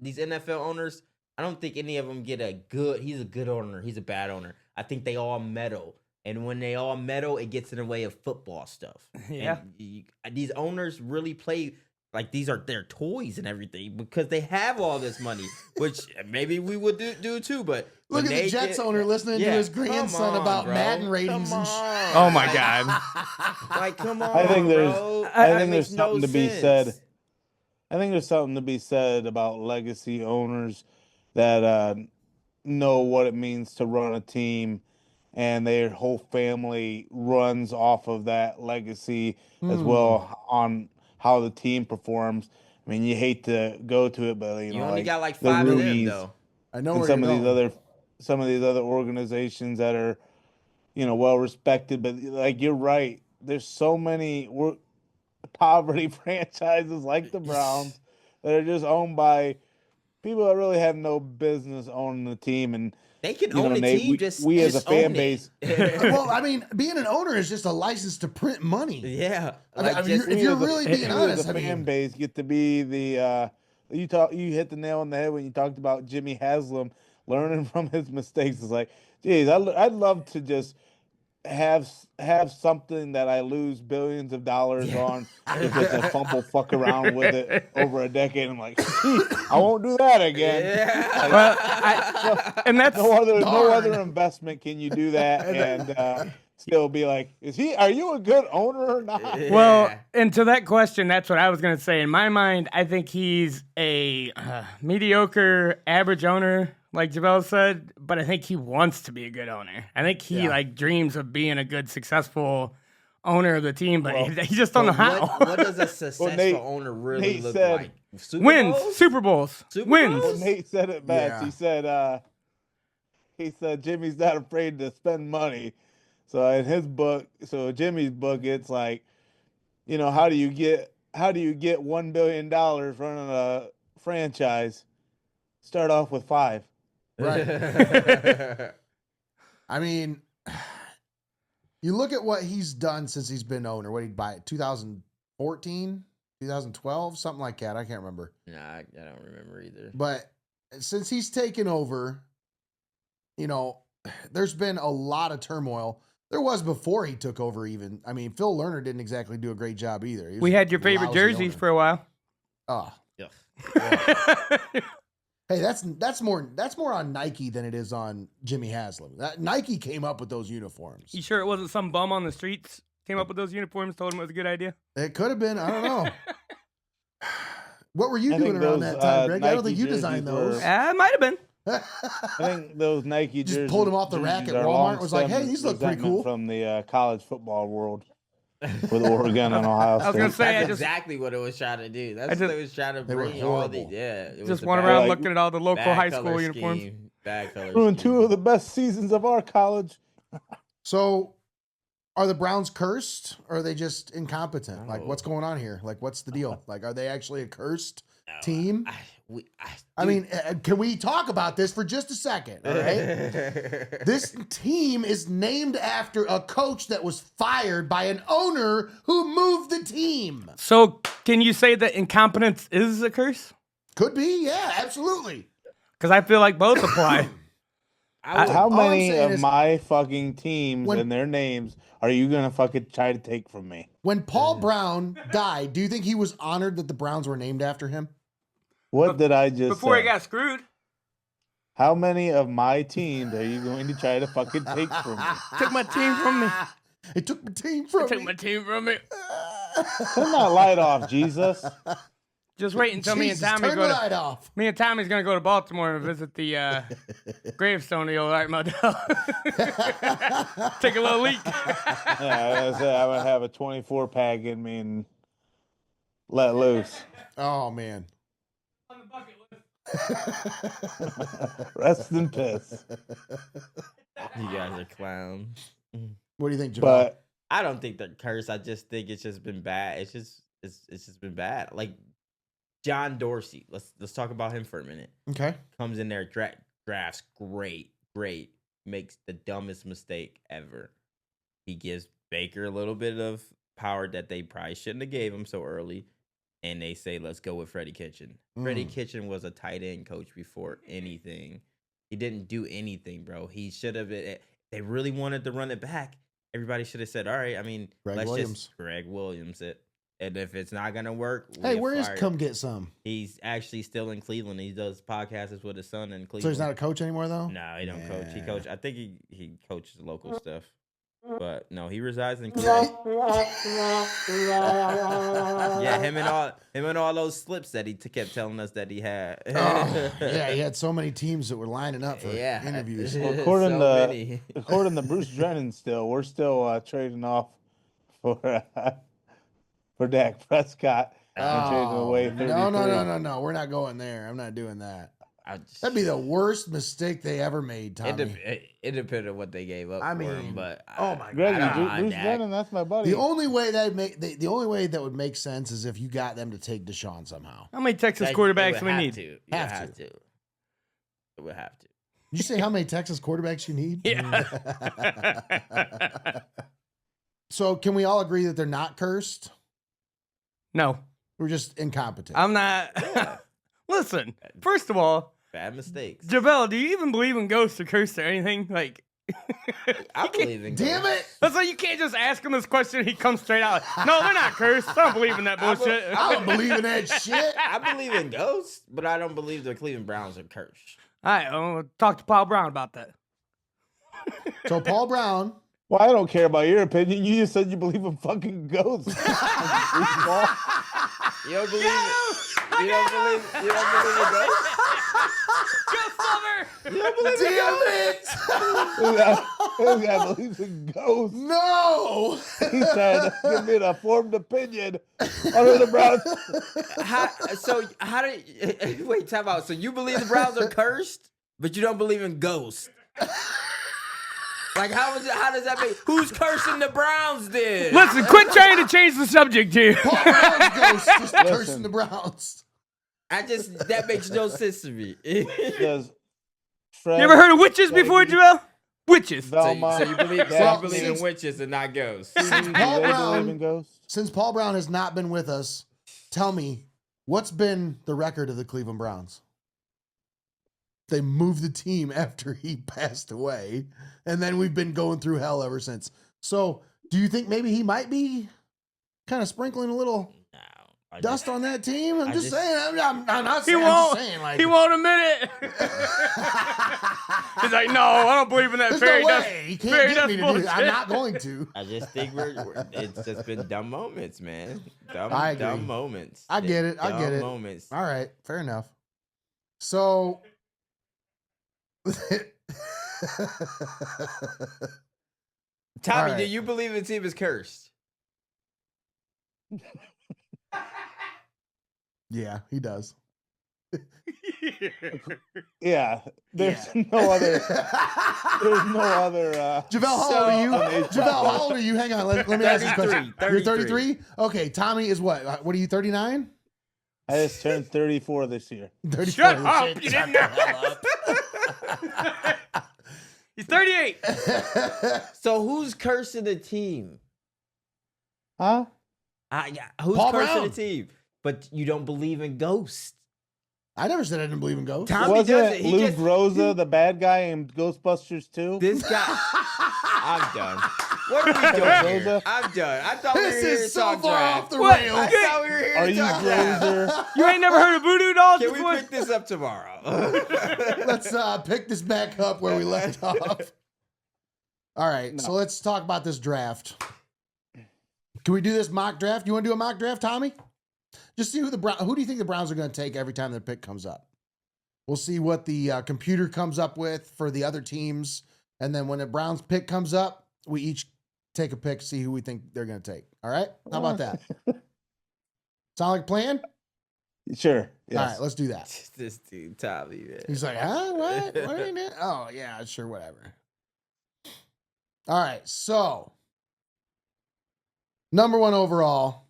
[SPEAKER 4] these NFL owners, I don't think any of them get a good, he's a good owner, he's a bad owner. I think they all meddle. And when they all meddle, it gets in the way of football stuff.
[SPEAKER 3] Yeah.
[SPEAKER 4] And these owners really play like these are their toys and everything because they have all this money, which maybe we would do too. But
[SPEAKER 2] Look at the Jets owner listening to his grandson about Madden ratings and shit.
[SPEAKER 3] Oh my God.
[SPEAKER 4] Like, come on.
[SPEAKER 5] I think there's
[SPEAKER 4] bro.
[SPEAKER 5] I
[SPEAKER 4] That
[SPEAKER 5] think
[SPEAKER 4] makes
[SPEAKER 5] there's
[SPEAKER 4] no
[SPEAKER 5] something to be
[SPEAKER 4] sense.
[SPEAKER 5] said. I think there's something to be said about legacy owners that know what it means to run a team and their whole family runs off of that legacy as well on how the team performs. I mean, you hate to go to it, but you know,
[SPEAKER 4] only
[SPEAKER 5] like
[SPEAKER 4] got like
[SPEAKER 5] the
[SPEAKER 4] 5 of them
[SPEAKER 5] Rudies
[SPEAKER 4] though.
[SPEAKER 2] I know
[SPEAKER 5] and
[SPEAKER 2] where
[SPEAKER 5] some of
[SPEAKER 2] you're
[SPEAKER 5] these
[SPEAKER 2] going.
[SPEAKER 5] other organizations that are, you know, well respected. But like you're right, there's so many poverty franchises like the Browns that are just owned by people that really have no business owning the team. And
[SPEAKER 4] They can
[SPEAKER 5] you know,
[SPEAKER 4] own the
[SPEAKER 5] Nate,
[SPEAKER 4] team.
[SPEAKER 5] we as a
[SPEAKER 4] just
[SPEAKER 5] fan
[SPEAKER 4] own it.
[SPEAKER 5] base,
[SPEAKER 2] Well, I mean, being an owner is just a license to print money.
[SPEAKER 4] Yeah.
[SPEAKER 2] I mean,
[SPEAKER 4] Like,
[SPEAKER 2] if you're really being
[SPEAKER 5] you as
[SPEAKER 2] honest,
[SPEAKER 5] a
[SPEAKER 2] I
[SPEAKER 5] fan
[SPEAKER 2] mean,
[SPEAKER 5] base get to be the you hit the nail on the head when you talked about Jimmy Haslam learning from his mistakes. It's like, geez, I'd love to just have something that I lose billions of dollars on if it's a fumble fuck around with it over a decade. I'm like, I won't do that again.
[SPEAKER 4] Yeah.
[SPEAKER 3] Well, and that's
[SPEAKER 5] No
[SPEAKER 2] Darn.
[SPEAKER 5] other investment can you do that and still be like, are you a good owner or not?
[SPEAKER 3] well, and to that question, that's what I was gonna say. In my mind, I think he's a mediocre, average owner, like Javelle said. But I think he wants to be a good owner. I think he like dreams of being a good, successful owner of the team, but he just don't know how.
[SPEAKER 4] What does a successful
[SPEAKER 5] Nate-
[SPEAKER 4] owner really
[SPEAKER 5] Nate
[SPEAKER 4] look
[SPEAKER 5] said-
[SPEAKER 4] like? Super
[SPEAKER 3] Wins,
[SPEAKER 4] Bowls?
[SPEAKER 3] Super Bowls,
[SPEAKER 4] Super
[SPEAKER 3] wins.
[SPEAKER 4] Bowls?
[SPEAKER 5] Nate said it best.
[SPEAKER 2] Yeah.
[SPEAKER 5] He said Jimmy's not afraid to spend money. So in his book, Jimmy's book, it's like, you know, how do you get $1 billion running a franchise? Start off with 5.
[SPEAKER 2] right. I mean, you look at what he's done since he's been owner. What did he buy it? 2014, 2012, something like that. I can't remember.
[SPEAKER 4] Nah, I don't remember either.
[SPEAKER 2] But since he's taken over, you know, there's been a lot of turmoil. There was before he took over even. I mean, Phil Lerner didn't exactly do a great job either. He was
[SPEAKER 3] We had your
[SPEAKER 2] a
[SPEAKER 3] favorite
[SPEAKER 2] lousy
[SPEAKER 3] jerseys
[SPEAKER 2] owner.
[SPEAKER 3] for a while.
[SPEAKER 2] Oh.
[SPEAKER 4] Ugh.
[SPEAKER 2] Hey, that's more on Nike than it is on Jimmy Haslam. Nike came up with those uniforms.
[SPEAKER 3] You sure it wasn't some bum on the streets came up with those uniforms, told him it was a good idea?
[SPEAKER 2] It could have been. I don't know. What were you
[SPEAKER 5] I
[SPEAKER 2] doing
[SPEAKER 5] think
[SPEAKER 2] around
[SPEAKER 5] those,
[SPEAKER 2] that time, Greg? I don't
[SPEAKER 5] Nike
[SPEAKER 2] think you designed
[SPEAKER 5] jerseys
[SPEAKER 2] those.
[SPEAKER 5] were-
[SPEAKER 3] It might have been.
[SPEAKER 5] I think those Nike
[SPEAKER 2] Just
[SPEAKER 5] jerseys
[SPEAKER 2] pulled them off the rack
[SPEAKER 5] jerseys
[SPEAKER 2] at
[SPEAKER 5] are
[SPEAKER 2] Walmart,
[SPEAKER 5] long
[SPEAKER 2] was like, hey,
[SPEAKER 5] stem
[SPEAKER 2] these look pretty
[SPEAKER 5] resentment
[SPEAKER 2] cool.
[SPEAKER 5] from the college football world. with Oregon and Ohio
[SPEAKER 3] I was gonna
[SPEAKER 5] State.
[SPEAKER 3] say,
[SPEAKER 4] That's
[SPEAKER 3] I just
[SPEAKER 4] exactly what it was trying to do. That's what it was trying to
[SPEAKER 2] They were
[SPEAKER 4] bring all the
[SPEAKER 2] horrible.
[SPEAKER 4] it was
[SPEAKER 3] just
[SPEAKER 4] a
[SPEAKER 3] went
[SPEAKER 4] bad-
[SPEAKER 3] around
[SPEAKER 5] like,
[SPEAKER 3] looking at all the local
[SPEAKER 4] bad
[SPEAKER 3] high
[SPEAKER 4] color
[SPEAKER 3] school uniforms.
[SPEAKER 4] scheme, Bad color
[SPEAKER 5] Ruined
[SPEAKER 4] scheme.
[SPEAKER 5] 2 of the best seasons of our college.
[SPEAKER 2] So, are the Browns cursed or are they just incompetent? Like,
[SPEAKER 4] No.
[SPEAKER 2] what's going on here? Like, what's the deal? Like, are they actually a cursed team? I
[SPEAKER 4] dude.
[SPEAKER 2] mean, can we talk about this for just a second? All right. This team is named after a coach that was fired by an owner who moved the team.
[SPEAKER 3] So, can you say that incompetence is a curse?
[SPEAKER 2] Could be, yeah, absolutely.
[SPEAKER 3] Because I feel like both apply.
[SPEAKER 5] How
[SPEAKER 2] all I'm
[SPEAKER 5] many
[SPEAKER 2] saying
[SPEAKER 5] of
[SPEAKER 2] is-
[SPEAKER 5] my fucking teams
[SPEAKER 2] When-
[SPEAKER 5] and their names are you gonna fucking try to take from me?
[SPEAKER 2] When Paul Brown died, do you think he was honored that the Browns were named after him?
[SPEAKER 5] What did I just
[SPEAKER 3] Before
[SPEAKER 5] say?
[SPEAKER 3] he got screwed,
[SPEAKER 5] How many of my teams are you going to try to fucking take from me?
[SPEAKER 3] took my team from me.
[SPEAKER 2] It took my team from
[SPEAKER 3] Took
[SPEAKER 2] me.
[SPEAKER 3] my team from me.
[SPEAKER 5] Turn that light off, Jesus.
[SPEAKER 3] Just wait until me and
[SPEAKER 2] Jesus,
[SPEAKER 3] Tommy
[SPEAKER 2] turn
[SPEAKER 3] go
[SPEAKER 2] the
[SPEAKER 3] to.
[SPEAKER 2] light off.
[SPEAKER 3] Me and Tommy's gonna go to Baltimore and visit the gravestone of the old Art Modell. Take a little leak.
[SPEAKER 5] Yeah, I said I would have a 24 pack in me and let loose.
[SPEAKER 2] Oh man.
[SPEAKER 5] Rest in piss.
[SPEAKER 4] You guys are clowns.
[SPEAKER 2] What do you think, Javelle?
[SPEAKER 5] But
[SPEAKER 4] I don't think they're cursed. I just think it's just been bad. It's just been bad. Like John Dorsey. Let's talk about him for a minute.
[SPEAKER 2] Okay.
[SPEAKER 4] Comes in there, drafts great, makes the dumbest mistake ever. He gives Baker a little bit of power that they probably shouldn't have gave him so early, and they say, let's go with Freddie Kitchen. Freddie Kitchen was a tight end coach before anything. He didn't do anything, bro. He should have been. They really wanted to run it back. Everybody should have said, all right, I mean,
[SPEAKER 2] Greg Williams.
[SPEAKER 4] just Greg Williams it. And if it's not going to work,
[SPEAKER 2] Hey,
[SPEAKER 4] we
[SPEAKER 2] where is
[SPEAKER 4] fire.
[SPEAKER 2] Come Get Some?
[SPEAKER 4] He's actually still in Cleveland. He does podcasts with his son in Cleveland.
[SPEAKER 2] So he's not a coach anymore, though?
[SPEAKER 4] No, he don't coach. He
[SPEAKER 2] Yeah.
[SPEAKER 4] coach. I think he coaches local stuff. But no, he resides in Cleveland. Yeah, him and all those slips that he kept telling us that he had.
[SPEAKER 2] Oh, yeah, he had so many teams that were lining up for
[SPEAKER 4] Yeah.
[SPEAKER 2] interviews.
[SPEAKER 5] Well,
[SPEAKER 4] So
[SPEAKER 5] according to Bruce Drennan, we're still trading off for Dak Prescott. And trading away 33.
[SPEAKER 2] No. We're not going there. I'm not doing that. That'd be the worst mistake they ever made, Tommy.
[SPEAKER 4] It depended on what they gave up
[SPEAKER 2] I
[SPEAKER 4] for him,
[SPEAKER 2] mean,
[SPEAKER 4] but
[SPEAKER 2] oh my
[SPEAKER 5] Greg,
[SPEAKER 2] God.
[SPEAKER 5] Bruce
[SPEAKER 4] Dak.
[SPEAKER 5] Drennan, that's my buddy.
[SPEAKER 2] The only way that would make sense is if you got them to take Deshaun somehow.
[SPEAKER 3] How many Texas
[SPEAKER 4] Like,
[SPEAKER 3] quarterbacks
[SPEAKER 4] it
[SPEAKER 3] do
[SPEAKER 4] would
[SPEAKER 3] we
[SPEAKER 4] have
[SPEAKER 3] need?
[SPEAKER 4] to. You
[SPEAKER 2] Have
[SPEAKER 4] have
[SPEAKER 2] to.
[SPEAKER 4] to. It would have to.
[SPEAKER 2] Did you say how many Texas quarterbacks you need?
[SPEAKER 3] Yeah.
[SPEAKER 2] So can we all agree that they're not cursed?
[SPEAKER 3] No,
[SPEAKER 2] We're just incompetent.
[SPEAKER 3] I'm not. Listen, first of all,
[SPEAKER 4] Bad mistakes.
[SPEAKER 3] Javelle, do you even believe in ghosts or curses or anything? Like,
[SPEAKER 4] I believe in
[SPEAKER 2] Damn
[SPEAKER 4] ghosts.
[SPEAKER 2] it!
[SPEAKER 3] that's why you can't just ask him this question and he comes straight out. No, they're not cursed. I don't believe in that bullshit.
[SPEAKER 2] I don't believe in that shit.
[SPEAKER 4] I believe in ghosts, but I don't believe the Cleveland Browns are cursed.
[SPEAKER 3] All right, I'll talk to Paul Brown about that.
[SPEAKER 2] So Paul Brown,
[SPEAKER 5] Well, I don't care about your opinion. You just said you believe in fucking ghosts.
[SPEAKER 4] You don't believe it? You don't believe in ghosts?
[SPEAKER 3] Ghost lover!
[SPEAKER 2] damn it!
[SPEAKER 5] This guy believes in ghosts.
[SPEAKER 2] No!
[SPEAKER 5] He's trying to give me an informed opinion on who the Browns.
[SPEAKER 4] How do wait, time out. So you believe the Browns are cursed, but you don't believe in ghosts? Like how does that make who's cursing the Browns then?
[SPEAKER 3] Listen, quit trying to change the subject here.
[SPEAKER 2] Paul Brown's ghost just cursing the Browns.
[SPEAKER 4] That makes no sense to me.
[SPEAKER 5] Does
[SPEAKER 3] You ever heard of witches before, Javelle? Witches.
[SPEAKER 5] Velma?
[SPEAKER 4] So you believe
[SPEAKER 2] since-
[SPEAKER 4] in witches and not ghosts?
[SPEAKER 2] Since
[SPEAKER 5] Do
[SPEAKER 2] Paul
[SPEAKER 5] they believe in
[SPEAKER 2] Brown,
[SPEAKER 5] ghosts?
[SPEAKER 2] since Paul Brown has not been with us, tell me, what's been the record of the Cleveland Browns? They moved the team after he passed away, and then we've been going through hell ever since. So, do you think maybe he might be kind of sprinkling a little dust on that team? I'm just saying. I'm not
[SPEAKER 3] He
[SPEAKER 2] saying. I'm
[SPEAKER 3] won't.
[SPEAKER 2] just saying. Like,
[SPEAKER 3] He won't admit it. He's like, no, I don't believe in that
[SPEAKER 2] There's
[SPEAKER 3] fairy
[SPEAKER 2] no
[SPEAKER 3] dust.
[SPEAKER 2] way. He
[SPEAKER 3] fairy
[SPEAKER 2] can't get me
[SPEAKER 3] dust
[SPEAKER 2] to do it. I'm
[SPEAKER 3] bullshit.
[SPEAKER 2] not going to.
[SPEAKER 4] I just think it's just been dumb moments, man.
[SPEAKER 2] I agree.
[SPEAKER 4] Dumb moments.
[SPEAKER 2] I get it. I get
[SPEAKER 4] Dumb
[SPEAKER 2] it.
[SPEAKER 4] Moments.
[SPEAKER 2] All right, fair enough. So,
[SPEAKER 4] Tommy,
[SPEAKER 2] All
[SPEAKER 4] do
[SPEAKER 2] right.
[SPEAKER 4] you believe the team is cursed?
[SPEAKER 2] Yeah, he does.
[SPEAKER 5] Yeah, there's no other. There's no other.
[SPEAKER 2] Javelle, how old are you?
[SPEAKER 5] So-
[SPEAKER 2] Javelle, how old are you? Hang on, let me ask you a question.
[SPEAKER 4] 33.
[SPEAKER 2] You're 33? Okay, Tommy is what? What are you, 39?
[SPEAKER 5] I just turned 34 this year.
[SPEAKER 2] 34.
[SPEAKER 3] Shut up! You didn't know. He's 38.
[SPEAKER 4] So who's cursing the team?
[SPEAKER 5] Huh?
[SPEAKER 4] Who's
[SPEAKER 2] Paul
[SPEAKER 4] cursing
[SPEAKER 2] Brown.
[SPEAKER 4] the team? But you don't believe in ghosts.
[SPEAKER 2] I never said I didn't believe in ghosts.
[SPEAKER 4] Tommy
[SPEAKER 5] Wasn't
[SPEAKER 4] doesn't.
[SPEAKER 5] it
[SPEAKER 4] He
[SPEAKER 5] Luke
[SPEAKER 4] just-
[SPEAKER 5] Rosa, the bad guy in Ghostbusters 2?
[SPEAKER 4] This guy. I'm done. What are we doing here? I'm done. I thought we were
[SPEAKER 2] This
[SPEAKER 4] here to
[SPEAKER 2] is so
[SPEAKER 4] talk
[SPEAKER 2] far
[SPEAKER 4] draft.
[SPEAKER 2] off the
[SPEAKER 3] What?
[SPEAKER 2] rails.
[SPEAKER 4] I thought we were here
[SPEAKER 5] Are
[SPEAKER 4] to
[SPEAKER 5] you
[SPEAKER 4] talk draft.
[SPEAKER 5] Rosa?
[SPEAKER 3] You ain't never heard of voodoo dolls
[SPEAKER 4] Can we
[SPEAKER 3] before?
[SPEAKER 4] pick this up tomorrow?
[SPEAKER 2] Let's pick this back up where we left off. All right,
[SPEAKER 5] No.
[SPEAKER 2] so let's talk about this draft. Can we do this mock draft? You want to do a mock draft, Tommy? Just see who do you think the Browns are going to take every time their pick comes up? We'll see what the computer comes up with for the other teams, and then when the Browns pick comes up, we each take a pick, see who we think they're going to take. All right? How about that? Sound like a plan?
[SPEAKER 5] Sure. Yes.
[SPEAKER 2] All right, let's do that.
[SPEAKER 4] This dude, Tommy, man.
[SPEAKER 2] He's like, huh? What? What are you doing? Oh, yeah, sure, whatever. All right, so number one overall,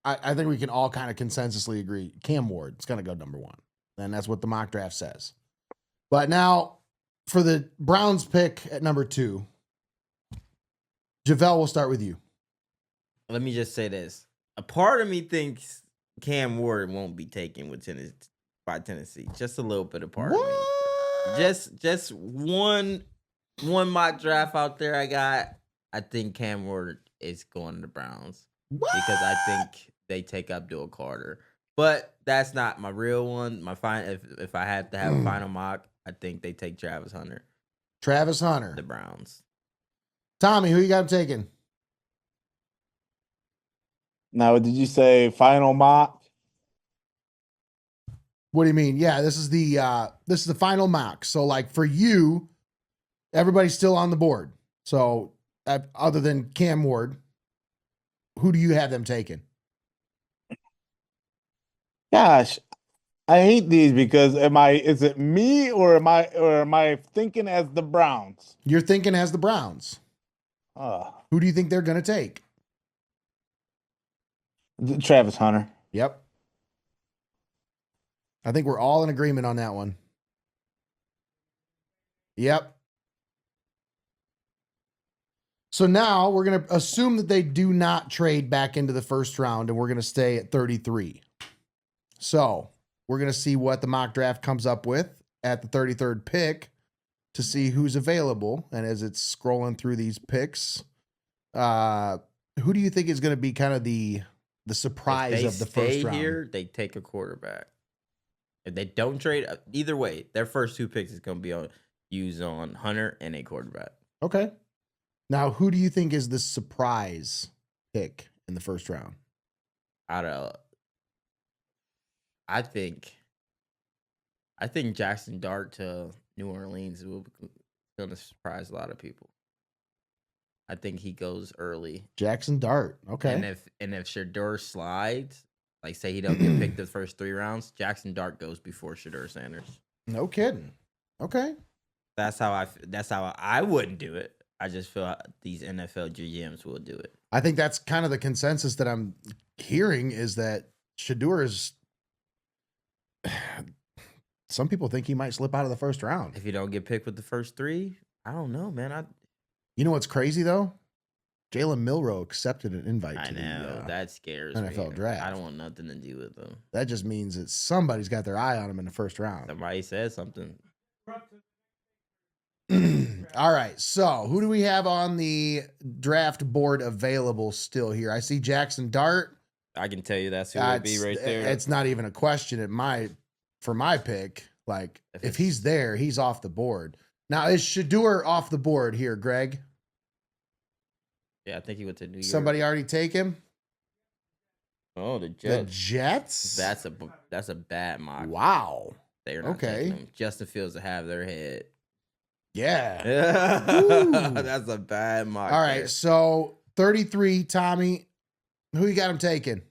[SPEAKER 2] I think we can all kind of consensusly agree. Cam Ward's going to go number one, and that's what the mock draft says. But now for the Browns pick at number two, Javelle, we'll start with you.
[SPEAKER 4] Let me just say this. A part of me thinks Cam Ward won't be taken with by Tennessee. Just a little bit of part of me. Just one mock draft out there I got. I think Cam Ward is going to the Browns because I think they take Abdul Carter. But that's not my real one. If I had to have a final mock, I think they take Travis Hunter.
[SPEAKER 2] Travis Hunter.
[SPEAKER 4] The Browns.
[SPEAKER 2] Tommy, who you got him taking?
[SPEAKER 5] Now, did you say final mock?
[SPEAKER 2] What do you mean? Yeah, this is the final mock. So like for you, everybody's still on the board. So other than Cam Ward, who do you have them taking?
[SPEAKER 5] Gosh, I hate these because is it me or am I thinking as the Browns?
[SPEAKER 2] You're thinking as the Browns. Who do you think they're going to take?
[SPEAKER 5] Travis Hunter.
[SPEAKER 2] Yep. I think we're all in agreement on that one. Yep. So now we're going to assume that they do not trade back into the first round, and we're going to stay at 33. So we're going to see what the mock draft comes up with at the 33rd pick to see who's available. And as it's scrolling through these picks, who do you think is going to be kind of the surprise of the first round?
[SPEAKER 4] Here, they take a quarterback. If they don't trade, either way, their first two picks is going to be used on Hunter and a quarterback.
[SPEAKER 2] Okay. Now, who do you think is the surprise pick in the first round?
[SPEAKER 4] I think Jackson Dart to New Orleans will going to surprise a lot of people. I think he goes early.
[SPEAKER 2] Jackson Dart. Okay.
[SPEAKER 4] And if Shedeur slides, like say he don't get picked the first 3 rounds, Jackson Dart goes before Shedeur Sanders.
[SPEAKER 2] No kidding. Okay.
[SPEAKER 4] That's how I wouldn't do it. I just feel these NFL GMs will do it.
[SPEAKER 2] I think that's kind of the consensus that I'm hearing is that Shedeur is. Some people think he might slip out of the first round.
[SPEAKER 4] If you don't get picked with the first 3, I don't know, man.
[SPEAKER 2] You know what's crazy though? Jalen Milroe accepted an invite
[SPEAKER 4] I
[SPEAKER 2] to
[SPEAKER 4] know
[SPEAKER 2] the
[SPEAKER 4] that scares
[SPEAKER 2] NFL
[SPEAKER 4] me.
[SPEAKER 2] draft.
[SPEAKER 4] I don't want nothing to do with them.
[SPEAKER 2] That just means that somebody's got their eye on him in the first round.
[SPEAKER 4] Somebody said something.
[SPEAKER 2] All right. So who do we have on the draft board available still here? I see Jackson Dart.
[SPEAKER 4] I can tell you that's who it would be right there.
[SPEAKER 2] It's not even a question for my pick. Like if he's there, he's off the board. Now is Shedeur off the board here, Greg?
[SPEAKER 4] Yeah, I think he went to New York.
[SPEAKER 2] Somebody already take him?
[SPEAKER 4] Oh, the
[SPEAKER 2] The
[SPEAKER 4] Jets.
[SPEAKER 2] Jets?
[SPEAKER 4] That's a bad mock.
[SPEAKER 2] Wow.
[SPEAKER 4] They're not
[SPEAKER 2] Okay.
[SPEAKER 4] taking him. Justin Fields to have their head.
[SPEAKER 2] Yeah.
[SPEAKER 4] That's a bad mock.
[SPEAKER 2] All right.
[SPEAKER 4] there.
[SPEAKER 2] So 33, Tommy. Who you got him taking?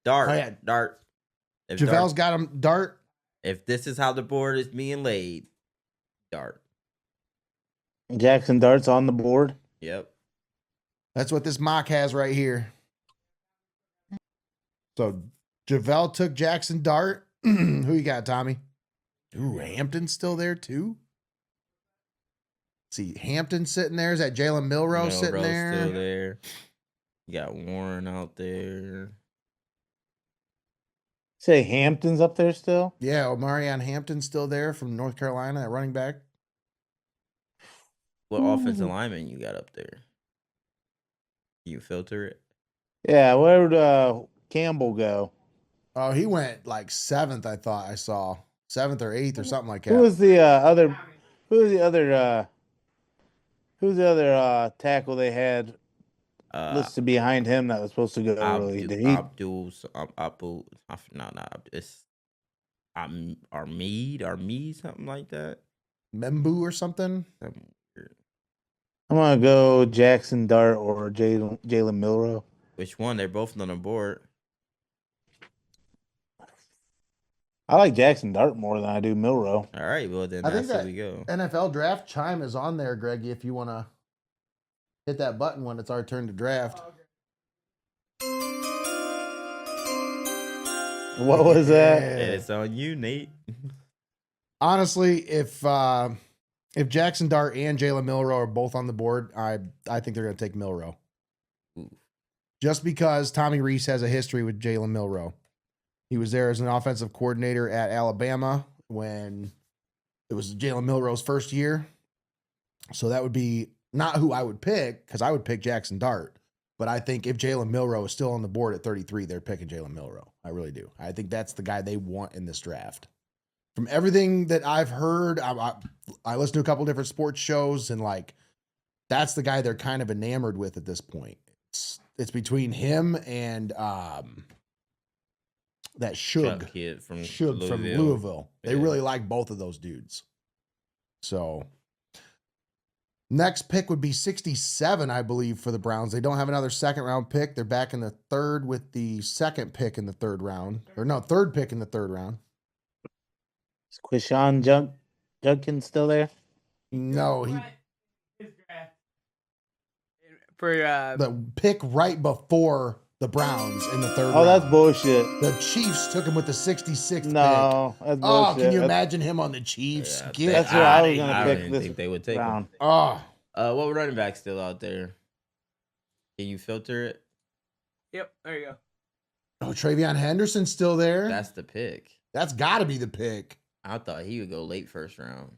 [SPEAKER 4] Dart.
[SPEAKER 2] Oh, yeah.
[SPEAKER 4] Dart. If
[SPEAKER 2] Javelle's
[SPEAKER 4] Dart,
[SPEAKER 2] got him Dart.
[SPEAKER 4] if this is how the board is being laid, Dart.
[SPEAKER 5] Jackson Dart's on the board.
[SPEAKER 4] Yep.
[SPEAKER 2] That's what this mock has right here. So Javelle took Jackson Dart. Who you got, Tommy? Ooh, Hampton's still there too. See, Hampton sitting there. Is that Jalen Milroe sitting there?
[SPEAKER 4] Still there. You got Warren out there.
[SPEAKER 5] Say Hampton's up there still.
[SPEAKER 2] Yeah, Omarion Hampton's still there from North Carolina, that running back.
[SPEAKER 4] What offensive lineman you got up there? You filter it.
[SPEAKER 5] Yeah, where would Campbell go?
[SPEAKER 2] Oh, he went like 7th, I thought I saw. 7th or 8th or something like that.
[SPEAKER 5] Who was the other? Who's the other? Who's the other tackle they had listed behind him that was supposed to go early? Did he?
[SPEAKER 4] Abdul, it's Armid, something like that.
[SPEAKER 2] Membu or something?
[SPEAKER 4] Something weird.
[SPEAKER 5] I'm gonna go Jackson Dart or Jalen Milroe.
[SPEAKER 4] Which one? They're both on the board.
[SPEAKER 5] I like Jackson Dart more than I do Milroe.
[SPEAKER 4] All right, well then
[SPEAKER 2] I think
[SPEAKER 4] that's
[SPEAKER 2] that
[SPEAKER 4] where we go.
[SPEAKER 2] NFL draft chime is on there, Greggy, if you want to hit that button when it's our turn to draft.
[SPEAKER 5] What was that?
[SPEAKER 4] It's on you, Nate.
[SPEAKER 2] Honestly, if Jackson Dart and Jalen Milroe are both on the board, I think they're going to take Milroe.
[SPEAKER 4] Ooh.
[SPEAKER 2] Just because Tommy Reese has a history with Jalen Milroe. He was there as an offensive coordinator at Alabama when it was Jalen Milroe's first year. So that would be not who I would pick, because I would pick Jackson Dart. But I think if Jalen Milroe is still on the board at 33, they're picking Jalen Milroe. I really do. I think that's the guy they want in this draft. From everything that I've heard, I listen to a couple different sports shows, and like that's the guy they're kind of enamored with at this point. It's between him and that Shug
[SPEAKER 4] kid from
[SPEAKER 2] Louisville. They
[SPEAKER 4] Yeah.
[SPEAKER 2] really like both of those dudes. So next pick would be 67, I believe, for the Browns. They don't have another second round pick. They're back in the third with the second pick in the third round. Or no, third pick in the third round.
[SPEAKER 5] Is Quishon Judkins still there?
[SPEAKER 2] No,
[SPEAKER 3] For
[SPEAKER 2] the pick right before the Browns in the third
[SPEAKER 5] Oh,
[SPEAKER 2] round.
[SPEAKER 5] that's bullshit.
[SPEAKER 2] The Chiefs took him with the 66th pick.
[SPEAKER 5] No, that's
[SPEAKER 2] Oh,
[SPEAKER 5] bullshit.
[SPEAKER 2] can you imagine him on the Chiefs?
[SPEAKER 4] Yeah,
[SPEAKER 5] That's where I was gonna
[SPEAKER 4] I
[SPEAKER 5] pick
[SPEAKER 4] didn't
[SPEAKER 5] this
[SPEAKER 4] think they would take him.
[SPEAKER 5] round.
[SPEAKER 2] Oh,
[SPEAKER 4] What running back still out there? Can you filter it?
[SPEAKER 3] yep, there you go.
[SPEAKER 2] oh, Travion Henderson's still there.
[SPEAKER 4] That's the pick.
[SPEAKER 2] That's got to be the pick.
[SPEAKER 4] I thought he would go late first round.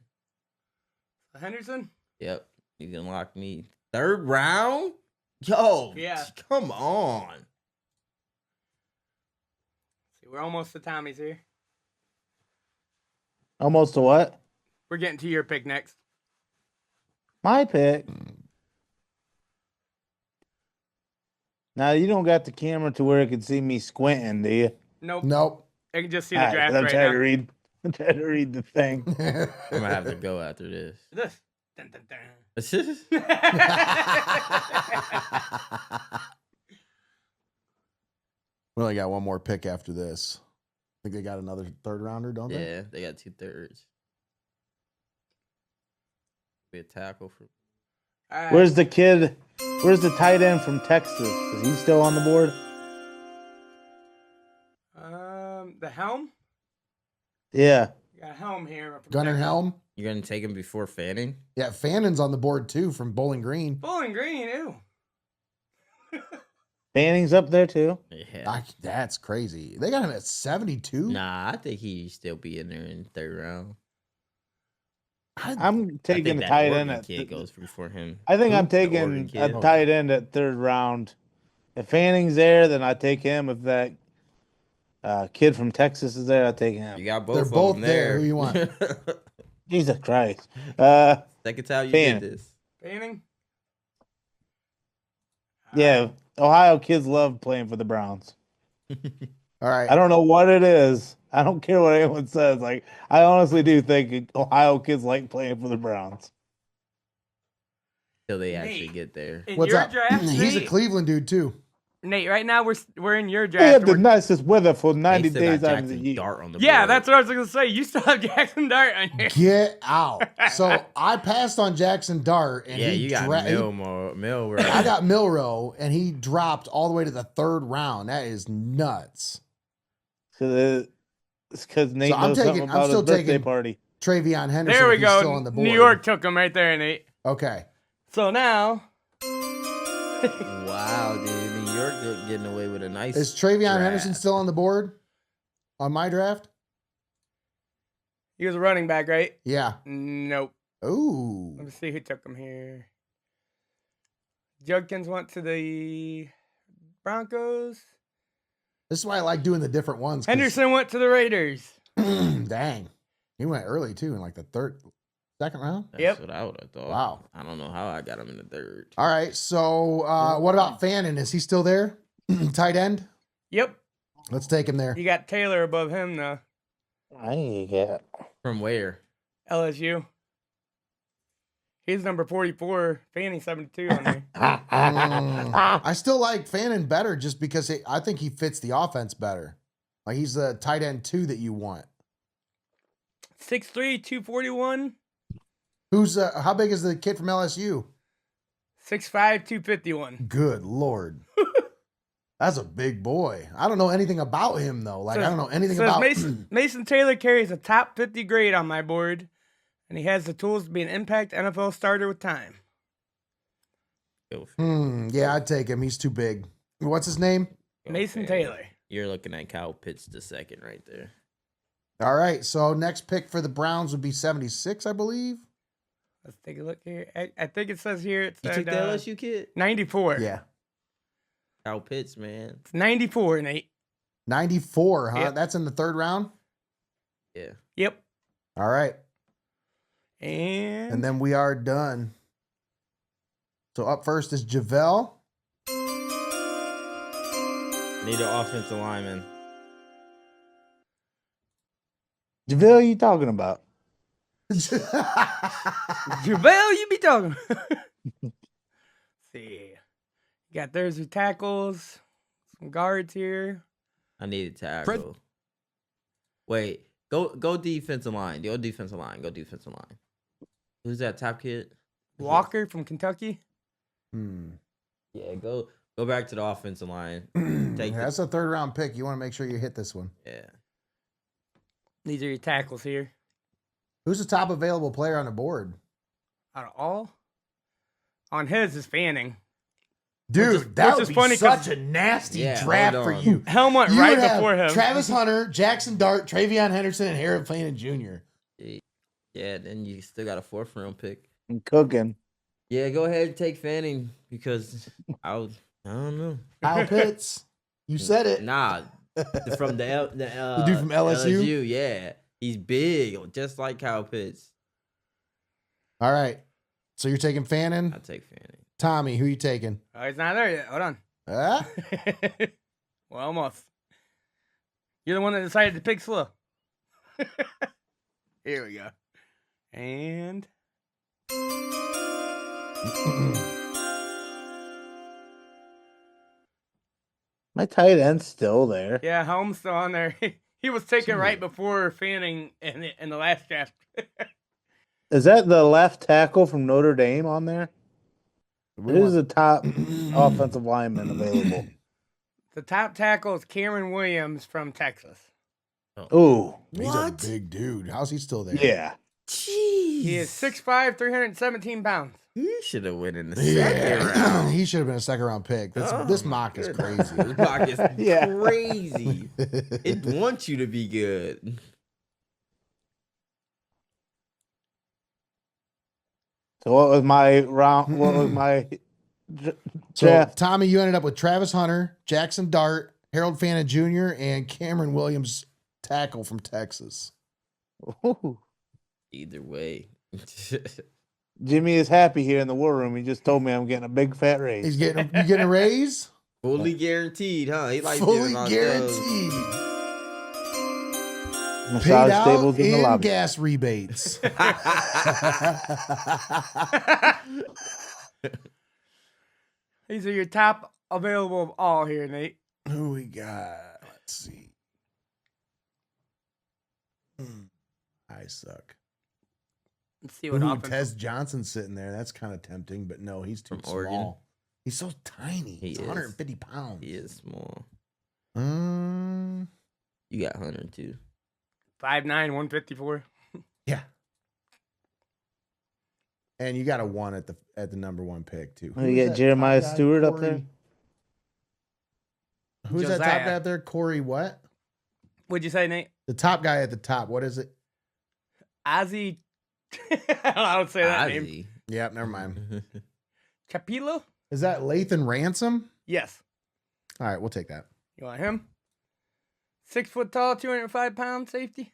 [SPEAKER 3] Henderson?
[SPEAKER 4] Yep. You can lock me. Third round? Yo,
[SPEAKER 3] Yeah.
[SPEAKER 4] come on.
[SPEAKER 3] See, we're almost to Tommy's here.
[SPEAKER 5] Almost to what?
[SPEAKER 3] We're getting to your pick next.
[SPEAKER 5] My pick. Now you don't got the camera to where it can see me squinting, do you?
[SPEAKER 3] Nope.
[SPEAKER 2] Nope.
[SPEAKER 3] I can just see the
[SPEAKER 5] Alright,
[SPEAKER 3] draft
[SPEAKER 5] I'm
[SPEAKER 3] right
[SPEAKER 5] trying
[SPEAKER 3] now.
[SPEAKER 5] to read. I'm trying to read the thing.
[SPEAKER 4] I'm gonna have to go after this.
[SPEAKER 3] This. Dun, dun, dun.
[SPEAKER 2] We only got one more pick after this. I think they got another third rounder, don't they?
[SPEAKER 4] Yeah, they got 2/3. Be a tackle for.
[SPEAKER 3] All right.
[SPEAKER 5] Where's the kid? Where's the tight end from Texas? Is he still on the board?
[SPEAKER 3] The Helm?
[SPEAKER 5] Yeah.
[SPEAKER 3] You got Helm here. from
[SPEAKER 2] Gunnar
[SPEAKER 3] Texas.
[SPEAKER 2] Helm.
[SPEAKER 4] You're gonna take him before Fanning?
[SPEAKER 2] Yeah, Fannon's on the board too from Bowling Green.
[SPEAKER 3] Bowling Green, ew.
[SPEAKER 5] Fanning's up there too.
[SPEAKER 4] Yeah.
[SPEAKER 2] That's crazy. They got him at 72.
[SPEAKER 4] Nah, I think he'd still be in there in the third round.
[SPEAKER 5] I'm
[SPEAKER 4] I
[SPEAKER 5] taking
[SPEAKER 4] think
[SPEAKER 5] a
[SPEAKER 4] that
[SPEAKER 5] tight
[SPEAKER 4] Oregon
[SPEAKER 5] end at.
[SPEAKER 4] kid goes before him.
[SPEAKER 5] I think
[SPEAKER 2] Who?
[SPEAKER 5] I'm
[SPEAKER 4] The Oregon
[SPEAKER 5] taking
[SPEAKER 4] kid.
[SPEAKER 5] a tight end at third round. If Fanning's there, then I take him. If that kid from Texas is there, I take
[SPEAKER 4] You
[SPEAKER 5] him.
[SPEAKER 4] got both
[SPEAKER 2] They're
[SPEAKER 4] of
[SPEAKER 2] both
[SPEAKER 4] them
[SPEAKER 2] there.
[SPEAKER 4] there.
[SPEAKER 2] Who you want?
[SPEAKER 5] Jesus Christ.
[SPEAKER 4] Second time you
[SPEAKER 5] Fanning.
[SPEAKER 4] did this.
[SPEAKER 3] Fanning?
[SPEAKER 5] Yeah, Ohio kids love playing for the Browns.
[SPEAKER 2] All right.
[SPEAKER 5] I don't know what it is. I don't care what anyone says. Like, I honestly do think Ohio kids like playing for the Browns.
[SPEAKER 4] Till they actually
[SPEAKER 3] Nate.
[SPEAKER 4] get there.
[SPEAKER 3] In
[SPEAKER 2] What's
[SPEAKER 3] your
[SPEAKER 2] up?
[SPEAKER 3] draft,
[SPEAKER 2] He's a
[SPEAKER 3] Nate,
[SPEAKER 2] Cleveland dude too.
[SPEAKER 3] Nate, right now we're in your
[SPEAKER 5] We
[SPEAKER 3] draft.
[SPEAKER 5] had the
[SPEAKER 3] We're-
[SPEAKER 5] nicest weather for
[SPEAKER 4] They
[SPEAKER 5] 90
[SPEAKER 4] still got
[SPEAKER 5] days out of the
[SPEAKER 4] Jackson
[SPEAKER 5] year.
[SPEAKER 4] Dart on the
[SPEAKER 3] yeah,
[SPEAKER 4] board.
[SPEAKER 3] that's what I was gonna say. You still have Jackson Dart on here.
[SPEAKER 2] Get out. So I passed on Jackson Dart, and
[SPEAKER 4] Yeah,
[SPEAKER 2] he
[SPEAKER 4] you got Milrow.
[SPEAKER 2] I got Milrow, and he dropped all the way to the 3rd round. That is nuts.
[SPEAKER 5] It's because Nate
[SPEAKER 2] I'm
[SPEAKER 5] knows something
[SPEAKER 2] taking- I'm
[SPEAKER 5] about
[SPEAKER 2] still
[SPEAKER 5] his birthday
[SPEAKER 2] taking-
[SPEAKER 5] party.
[SPEAKER 2] Travion Henderson.
[SPEAKER 3] There we
[SPEAKER 2] if he's still
[SPEAKER 3] go.
[SPEAKER 2] on the board.
[SPEAKER 3] New York took him right there, Nate.
[SPEAKER 2] Okay.
[SPEAKER 3] So now,
[SPEAKER 4] Wow, dude. New York getting away with a nice.
[SPEAKER 2] Is Travion
[SPEAKER 4] draft.
[SPEAKER 2] Henderson still on the board on my draft?
[SPEAKER 3] he was a running back, right?
[SPEAKER 2] Yeah.
[SPEAKER 3] Nope.
[SPEAKER 2] Ooh.
[SPEAKER 3] Let me see who took him here. Judkins went to the Broncos.
[SPEAKER 2] This is why I like doing the different ones. 'cause-
[SPEAKER 3] Henderson went to the Raiders.
[SPEAKER 2] Dang. He went early too, in like the 2nd round.
[SPEAKER 4] That's
[SPEAKER 3] Yep.
[SPEAKER 4] what I would have thought.
[SPEAKER 2] Wow.
[SPEAKER 4] I don't know how I got him in the 3rd.
[SPEAKER 2] All right. So what about Fannin? Is he still there? Tight end?
[SPEAKER 3] Yep.
[SPEAKER 2] Let's take him there.
[SPEAKER 3] You got Taylor above him now.
[SPEAKER 5] I ain't get.
[SPEAKER 4] From where?
[SPEAKER 3] LSU. He's number 44. Fanning 72 on there.
[SPEAKER 2] I still like Fannin better just because I think he fits the offense better. Like he's the tight end 2 that you want.
[SPEAKER 3] 6'3", 241.
[SPEAKER 2] Who's how big is the kid from LSU?
[SPEAKER 3] 6'5", 251.
[SPEAKER 2] Good Lord. That's a big boy. I don't know anything about him though. Like I don't know anything
[SPEAKER 3] Says
[SPEAKER 2] about
[SPEAKER 3] Mason Taylor carries a top 50 grade on my board, and he has the tools to be an impact NFL starter with time.
[SPEAKER 2] Yeah, I'd take him. He's too big. What's his name?
[SPEAKER 3] Mason Taylor.
[SPEAKER 4] You're looking at Kyle Pitts the 2nd right there.
[SPEAKER 2] All right. So next pick for the Browns would be 76, I believe.
[SPEAKER 3] Let's take a look here. I think it says here it's
[SPEAKER 4] You took the LSU kid?
[SPEAKER 3] 94.
[SPEAKER 2] Yeah.
[SPEAKER 4] Kyle Pitts, man.
[SPEAKER 3] It's 94, Nate.
[SPEAKER 2] 94, huh?
[SPEAKER 3] Yep.
[SPEAKER 2] That's in the 3rd round?
[SPEAKER 4] Yeah.
[SPEAKER 3] Yep.
[SPEAKER 2] All right.
[SPEAKER 3] And
[SPEAKER 2] And then we are done. So up first is Javelle.
[SPEAKER 4] Need an offensive lineman.
[SPEAKER 5] Javelle, you talking about?
[SPEAKER 3] Javelle, you be talking. See. You got there's your tackles, some guards here.
[SPEAKER 4] I need a tackle. Wait, go defensive line. Go defensive line. Who's that top kid?
[SPEAKER 3] Walker from Kentucky.
[SPEAKER 4] Yeah, go back to the offensive line. Take
[SPEAKER 2] That's a 3rd round pick. You want to make sure you hit this one.
[SPEAKER 4] yeah.
[SPEAKER 3] These are your tackles here.
[SPEAKER 2] Who's the top available player on the board?
[SPEAKER 3] Out of all? On his is Fanning.
[SPEAKER 2] Dude, that would
[SPEAKER 3] is
[SPEAKER 2] be
[SPEAKER 3] funny 'cause-
[SPEAKER 2] such a nasty
[SPEAKER 4] Yeah,
[SPEAKER 2] draft
[SPEAKER 4] hold
[SPEAKER 2] for
[SPEAKER 4] on.
[SPEAKER 2] you.
[SPEAKER 3] Helmet
[SPEAKER 2] You
[SPEAKER 3] right
[SPEAKER 2] would have
[SPEAKER 3] before him.
[SPEAKER 2] Travis Hunter, Jackson Dart, Travion Henderson, and Harold Fannin Jr.
[SPEAKER 4] Yeah, then you still got a 4th round pick.
[SPEAKER 5] I'm cooking.
[SPEAKER 4] Yeah, go ahead and take Fanning because I don't know.
[SPEAKER 2] Kyle Pitts. You said it.
[SPEAKER 4] Nah, from the
[SPEAKER 2] dude from LSU?
[SPEAKER 4] Yeah, he's big, just like Kyle Pitts.
[SPEAKER 2] All right. So you're taking Fannin.
[SPEAKER 4] I take Fanning.
[SPEAKER 2] Tommy, who you taking?
[SPEAKER 3] Oh, he's not there yet. Hold on.
[SPEAKER 2] Ah?
[SPEAKER 3] Well, almost. You're the one that decided to pick slow. Here we go. And
[SPEAKER 5] My tight end's still there.
[SPEAKER 3] yeah, Helm's still on there. He was taken right before Fanning in the last draft.
[SPEAKER 5] Is that the left tackle from Notre Dame on there? Who's the top offensive lineman available?
[SPEAKER 3] The top tackle is Cameron Williams from Texas.
[SPEAKER 5] Ooh,
[SPEAKER 2] He's a big dude. How's he still there?
[SPEAKER 5] yeah.
[SPEAKER 4] Jeez,
[SPEAKER 3] He is 6'5", 317 pounds.
[SPEAKER 4] He should have went in the 2nd round.
[SPEAKER 2] Yeah. He should have been a 2nd round pick. This mock is crazy.
[SPEAKER 4] This mock is
[SPEAKER 5] Yeah.
[SPEAKER 4] crazy. It wants you to be good.
[SPEAKER 5] So what was my round? What was my
[SPEAKER 2] So
[SPEAKER 5] draft?
[SPEAKER 2] Tommy, you ended up with Travis Hunter, Jackson Dart, Harold Fannin Jr., and Cameron Williams, tackle from Texas.
[SPEAKER 5] Ooh.
[SPEAKER 4] Either way.
[SPEAKER 5] Jimmy is happy here in the war room. He just told me I'm getting a big fat raise.
[SPEAKER 2] You getting a raise?
[SPEAKER 4] Fully guaranteed, huh? He likes
[SPEAKER 2] Fully
[SPEAKER 4] giving out
[SPEAKER 2] guaranteed. Paid
[SPEAKER 5] Massage
[SPEAKER 2] out
[SPEAKER 5] tables in the
[SPEAKER 2] in
[SPEAKER 5] lobby.
[SPEAKER 2] gas rebates.
[SPEAKER 3] These are your top available of all here, Nate.
[SPEAKER 2] Who we got? Let's see. I suck.
[SPEAKER 3] Let's see what
[SPEAKER 2] Ooh,
[SPEAKER 3] offense.
[SPEAKER 2] Tez Johnson's sitting there. That's kind of tempting, but no, he's too
[SPEAKER 4] From
[SPEAKER 2] small.
[SPEAKER 4] Oregon?
[SPEAKER 2] He's so tiny.
[SPEAKER 4] He
[SPEAKER 2] He's
[SPEAKER 4] is.
[SPEAKER 2] 150 pounds.
[SPEAKER 4] He is small. You got Hunter too.
[SPEAKER 3] 5'9", 154.
[SPEAKER 2] Yeah. And you got a 1 at the number 1 pick too.
[SPEAKER 5] Oh, you
[SPEAKER 2] Who's
[SPEAKER 5] got
[SPEAKER 2] that
[SPEAKER 5] Jeremiah
[SPEAKER 2] top guy?
[SPEAKER 5] Stewart up
[SPEAKER 2] Corey-
[SPEAKER 5] there?
[SPEAKER 2] Who's that top
[SPEAKER 3] Josiah.
[SPEAKER 2] guy up there? Corey what?
[SPEAKER 3] What'd you say, Nate?
[SPEAKER 2] The top guy at the top. What is it?
[SPEAKER 3] Ozzy. I don't know how to say that name.
[SPEAKER 4] Ozzy.
[SPEAKER 2] Yeah, never mind.
[SPEAKER 3] Capillo?
[SPEAKER 2] Is that Lathan Ransom?
[SPEAKER 3] Yes.
[SPEAKER 2] All right, we'll take that.
[SPEAKER 3] You want him? 6 foot tall, 205 pound safety.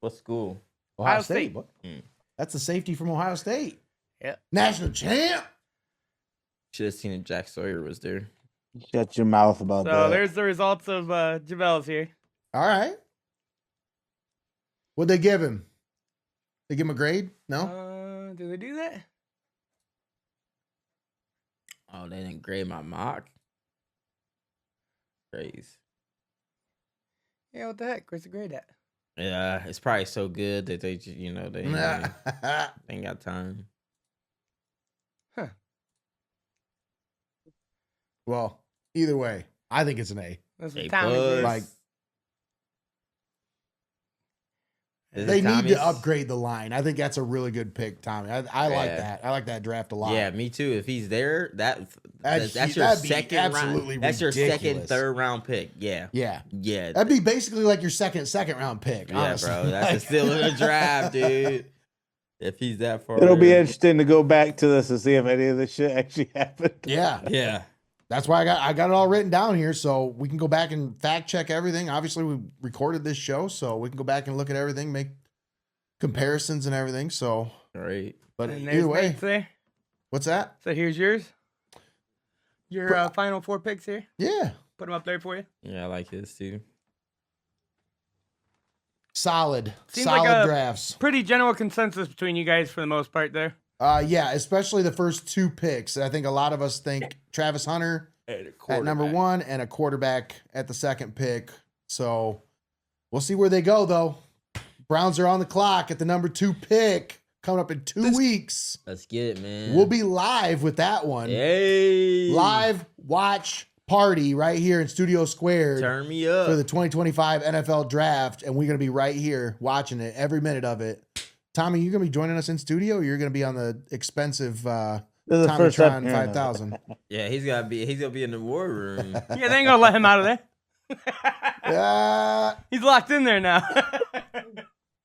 [SPEAKER 4] What school?
[SPEAKER 2] Ohio
[SPEAKER 3] State.
[SPEAKER 2] What?
[SPEAKER 4] Mm.
[SPEAKER 2] That's the safety from Ohio State.
[SPEAKER 3] Yeah.
[SPEAKER 2] National champ.
[SPEAKER 4] Should have seen if Jack Sawyer was there.
[SPEAKER 5] Shut your mouth about
[SPEAKER 3] So
[SPEAKER 5] that.
[SPEAKER 3] there's the results of Javelle's here.
[SPEAKER 2] All right. What'd they give him? They give him a grade? No?
[SPEAKER 3] Do they do that?
[SPEAKER 4] Oh, they didn't grade my mock. Crazy.
[SPEAKER 3] Yeah, what the heck? Where's the grade at?
[SPEAKER 4] Yeah, it's probably so good that they just, they ain't got time.
[SPEAKER 2] Well, either way, I think it's an A.
[SPEAKER 3] That's
[SPEAKER 4] A
[SPEAKER 3] what Tommy
[SPEAKER 4] plus.
[SPEAKER 3] did.
[SPEAKER 2] Like,
[SPEAKER 4] Is it
[SPEAKER 2] they need
[SPEAKER 4] Tommy's?
[SPEAKER 2] to upgrade the line. I think that's a really good pick, Tommy. I like
[SPEAKER 4] Yeah.
[SPEAKER 2] that. I like that draft a lot.
[SPEAKER 4] Yeah, me too. If he's there, that's
[SPEAKER 2] That'd
[SPEAKER 4] your
[SPEAKER 2] be
[SPEAKER 4] second
[SPEAKER 2] absolutely
[SPEAKER 4] round. That's your second,
[SPEAKER 2] ridiculous.
[SPEAKER 4] third round pick. Yeah,
[SPEAKER 2] Yeah.
[SPEAKER 4] yeah,
[SPEAKER 2] That'd be basically like your second round pick.
[SPEAKER 4] yeah,
[SPEAKER 2] honestly.
[SPEAKER 4] bro. That's still in the draft, dude. If he's that far,
[SPEAKER 5] It'll be
[SPEAKER 4] in.
[SPEAKER 5] interesting to go back to this and see if any of this shit actually happened.
[SPEAKER 2] Yeah.
[SPEAKER 4] Yeah,
[SPEAKER 2] That's why I got it all written down here so we can go back and fact check everything. Obviously, we recorded this show, so we can go back and look at everything, make comparisons and everything. So,
[SPEAKER 4] right.
[SPEAKER 2] but
[SPEAKER 3] And there's
[SPEAKER 2] either way,
[SPEAKER 3] Nate's there.
[SPEAKER 2] what's that?
[SPEAKER 3] So here's yours. Your final 4 picks here.
[SPEAKER 2] Yeah.
[SPEAKER 3] Put them up there for you.
[SPEAKER 4] Yeah, I like his too.
[SPEAKER 2] Solid.
[SPEAKER 3] Seems
[SPEAKER 2] Solid
[SPEAKER 3] like a-
[SPEAKER 2] drafts.
[SPEAKER 3] Pretty general consensus between you guys for the most part there.
[SPEAKER 2] Yeah, especially the first 2 picks. I think a lot of us think Travis Hunter at number 1 and a quarterback at the second pick. So we'll see where they go, though. Browns are on the clock at the number 2 pick coming up in 2 weeks.
[SPEAKER 4] Let's get it, man.
[SPEAKER 2] We'll be live with that one.
[SPEAKER 4] Hey,
[SPEAKER 2] Live watch party right here in Studio Squared
[SPEAKER 4] turn me up.
[SPEAKER 2] for the 2025 NFL Draft, and we're going to be right here watching it every minute of it. Tommy, you going to be joining us in studio, or you're going to be on the expensive
[SPEAKER 5] This is the first time
[SPEAKER 2] Tommytron
[SPEAKER 5] hearing of it.
[SPEAKER 2] 5000?
[SPEAKER 4] Yeah, he's gonna be in the war room.
[SPEAKER 3] Yeah, they ain't gonna let him out of there. He's locked in there now.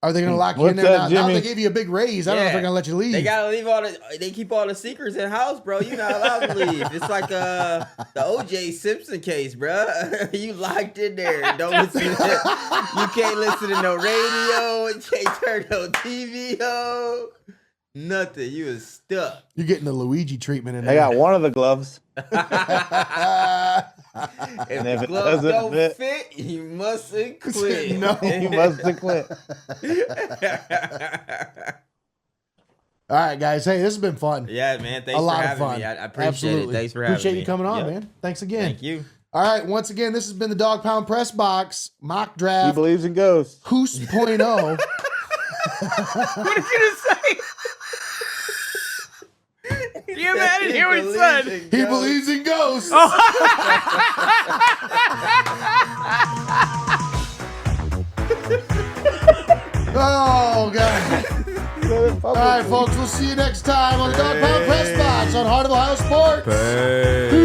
[SPEAKER 2] Are they going to lock you
[SPEAKER 5] What's
[SPEAKER 2] in there
[SPEAKER 5] that,
[SPEAKER 2] now? Now
[SPEAKER 5] Jimmy?
[SPEAKER 2] they gave you a big raise. I don't know if
[SPEAKER 4] Yeah.
[SPEAKER 2] they're going to let you leave.
[SPEAKER 4] They gotta leave they keep all the secrets in house, bro. You're not allowed to leave. It's like the OJ Simpson case, bro. You locked in there. Don't listen. You can't listen to no radio. You can't turn no TV on. Nothing. You was stuck.
[SPEAKER 2] You're getting the Luigi treatment in
[SPEAKER 5] I
[SPEAKER 2] there.
[SPEAKER 5] got one of the gloves.
[SPEAKER 4] If
[SPEAKER 5] if
[SPEAKER 4] the
[SPEAKER 5] it
[SPEAKER 4] gloves
[SPEAKER 5] doesn't
[SPEAKER 4] don't
[SPEAKER 5] fit-
[SPEAKER 4] fit, you mustn't quit.
[SPEAKER 2] No.
[SPEAKER 5] He must have quit.
[SPEAKER 2] All right, guys. Hey, this has been fun.
[SPEAKER 4] Yeah, man. Thanks
[SPEAKER 2] A lot
[SPEAKER 4] for
[SPEAKER 2] of
[SPEAKER 4] having
[SPEAKER 2] fun.
[SPEAKER 4] me. I appreciate
[SPEAKER 2] Absolutely.
[SPEAKER 4] it. Thanks for having
[SPEAKER 2] Appreciate
[SPEAKER 4] me.
[SPEAKER 2] you coming on,
[SPEAKER 4] Yep.
[SPEAKER 2] man. Thanks again.
[SPEAKER 4] Thank you.
[SPEAKER 2] All right, once again, this has been the Dawg Pound Press Box mock
[SPEAKER 5] He
[SPEAKER 2] draft
[SPEAKER 5] believes in ghosts.
[SPEAKER 2] Hoos Point oh.
[SPEAKER 3] What did you just say? Can you imagine? Hear what he said?
[SPEAKER 2] He believes in ghosts. Oh, God. All right, folks, we'll see you next time on the Dawg Pound Press Box on Heart of Ohio Sports.
[SPEAKER 1] Peace.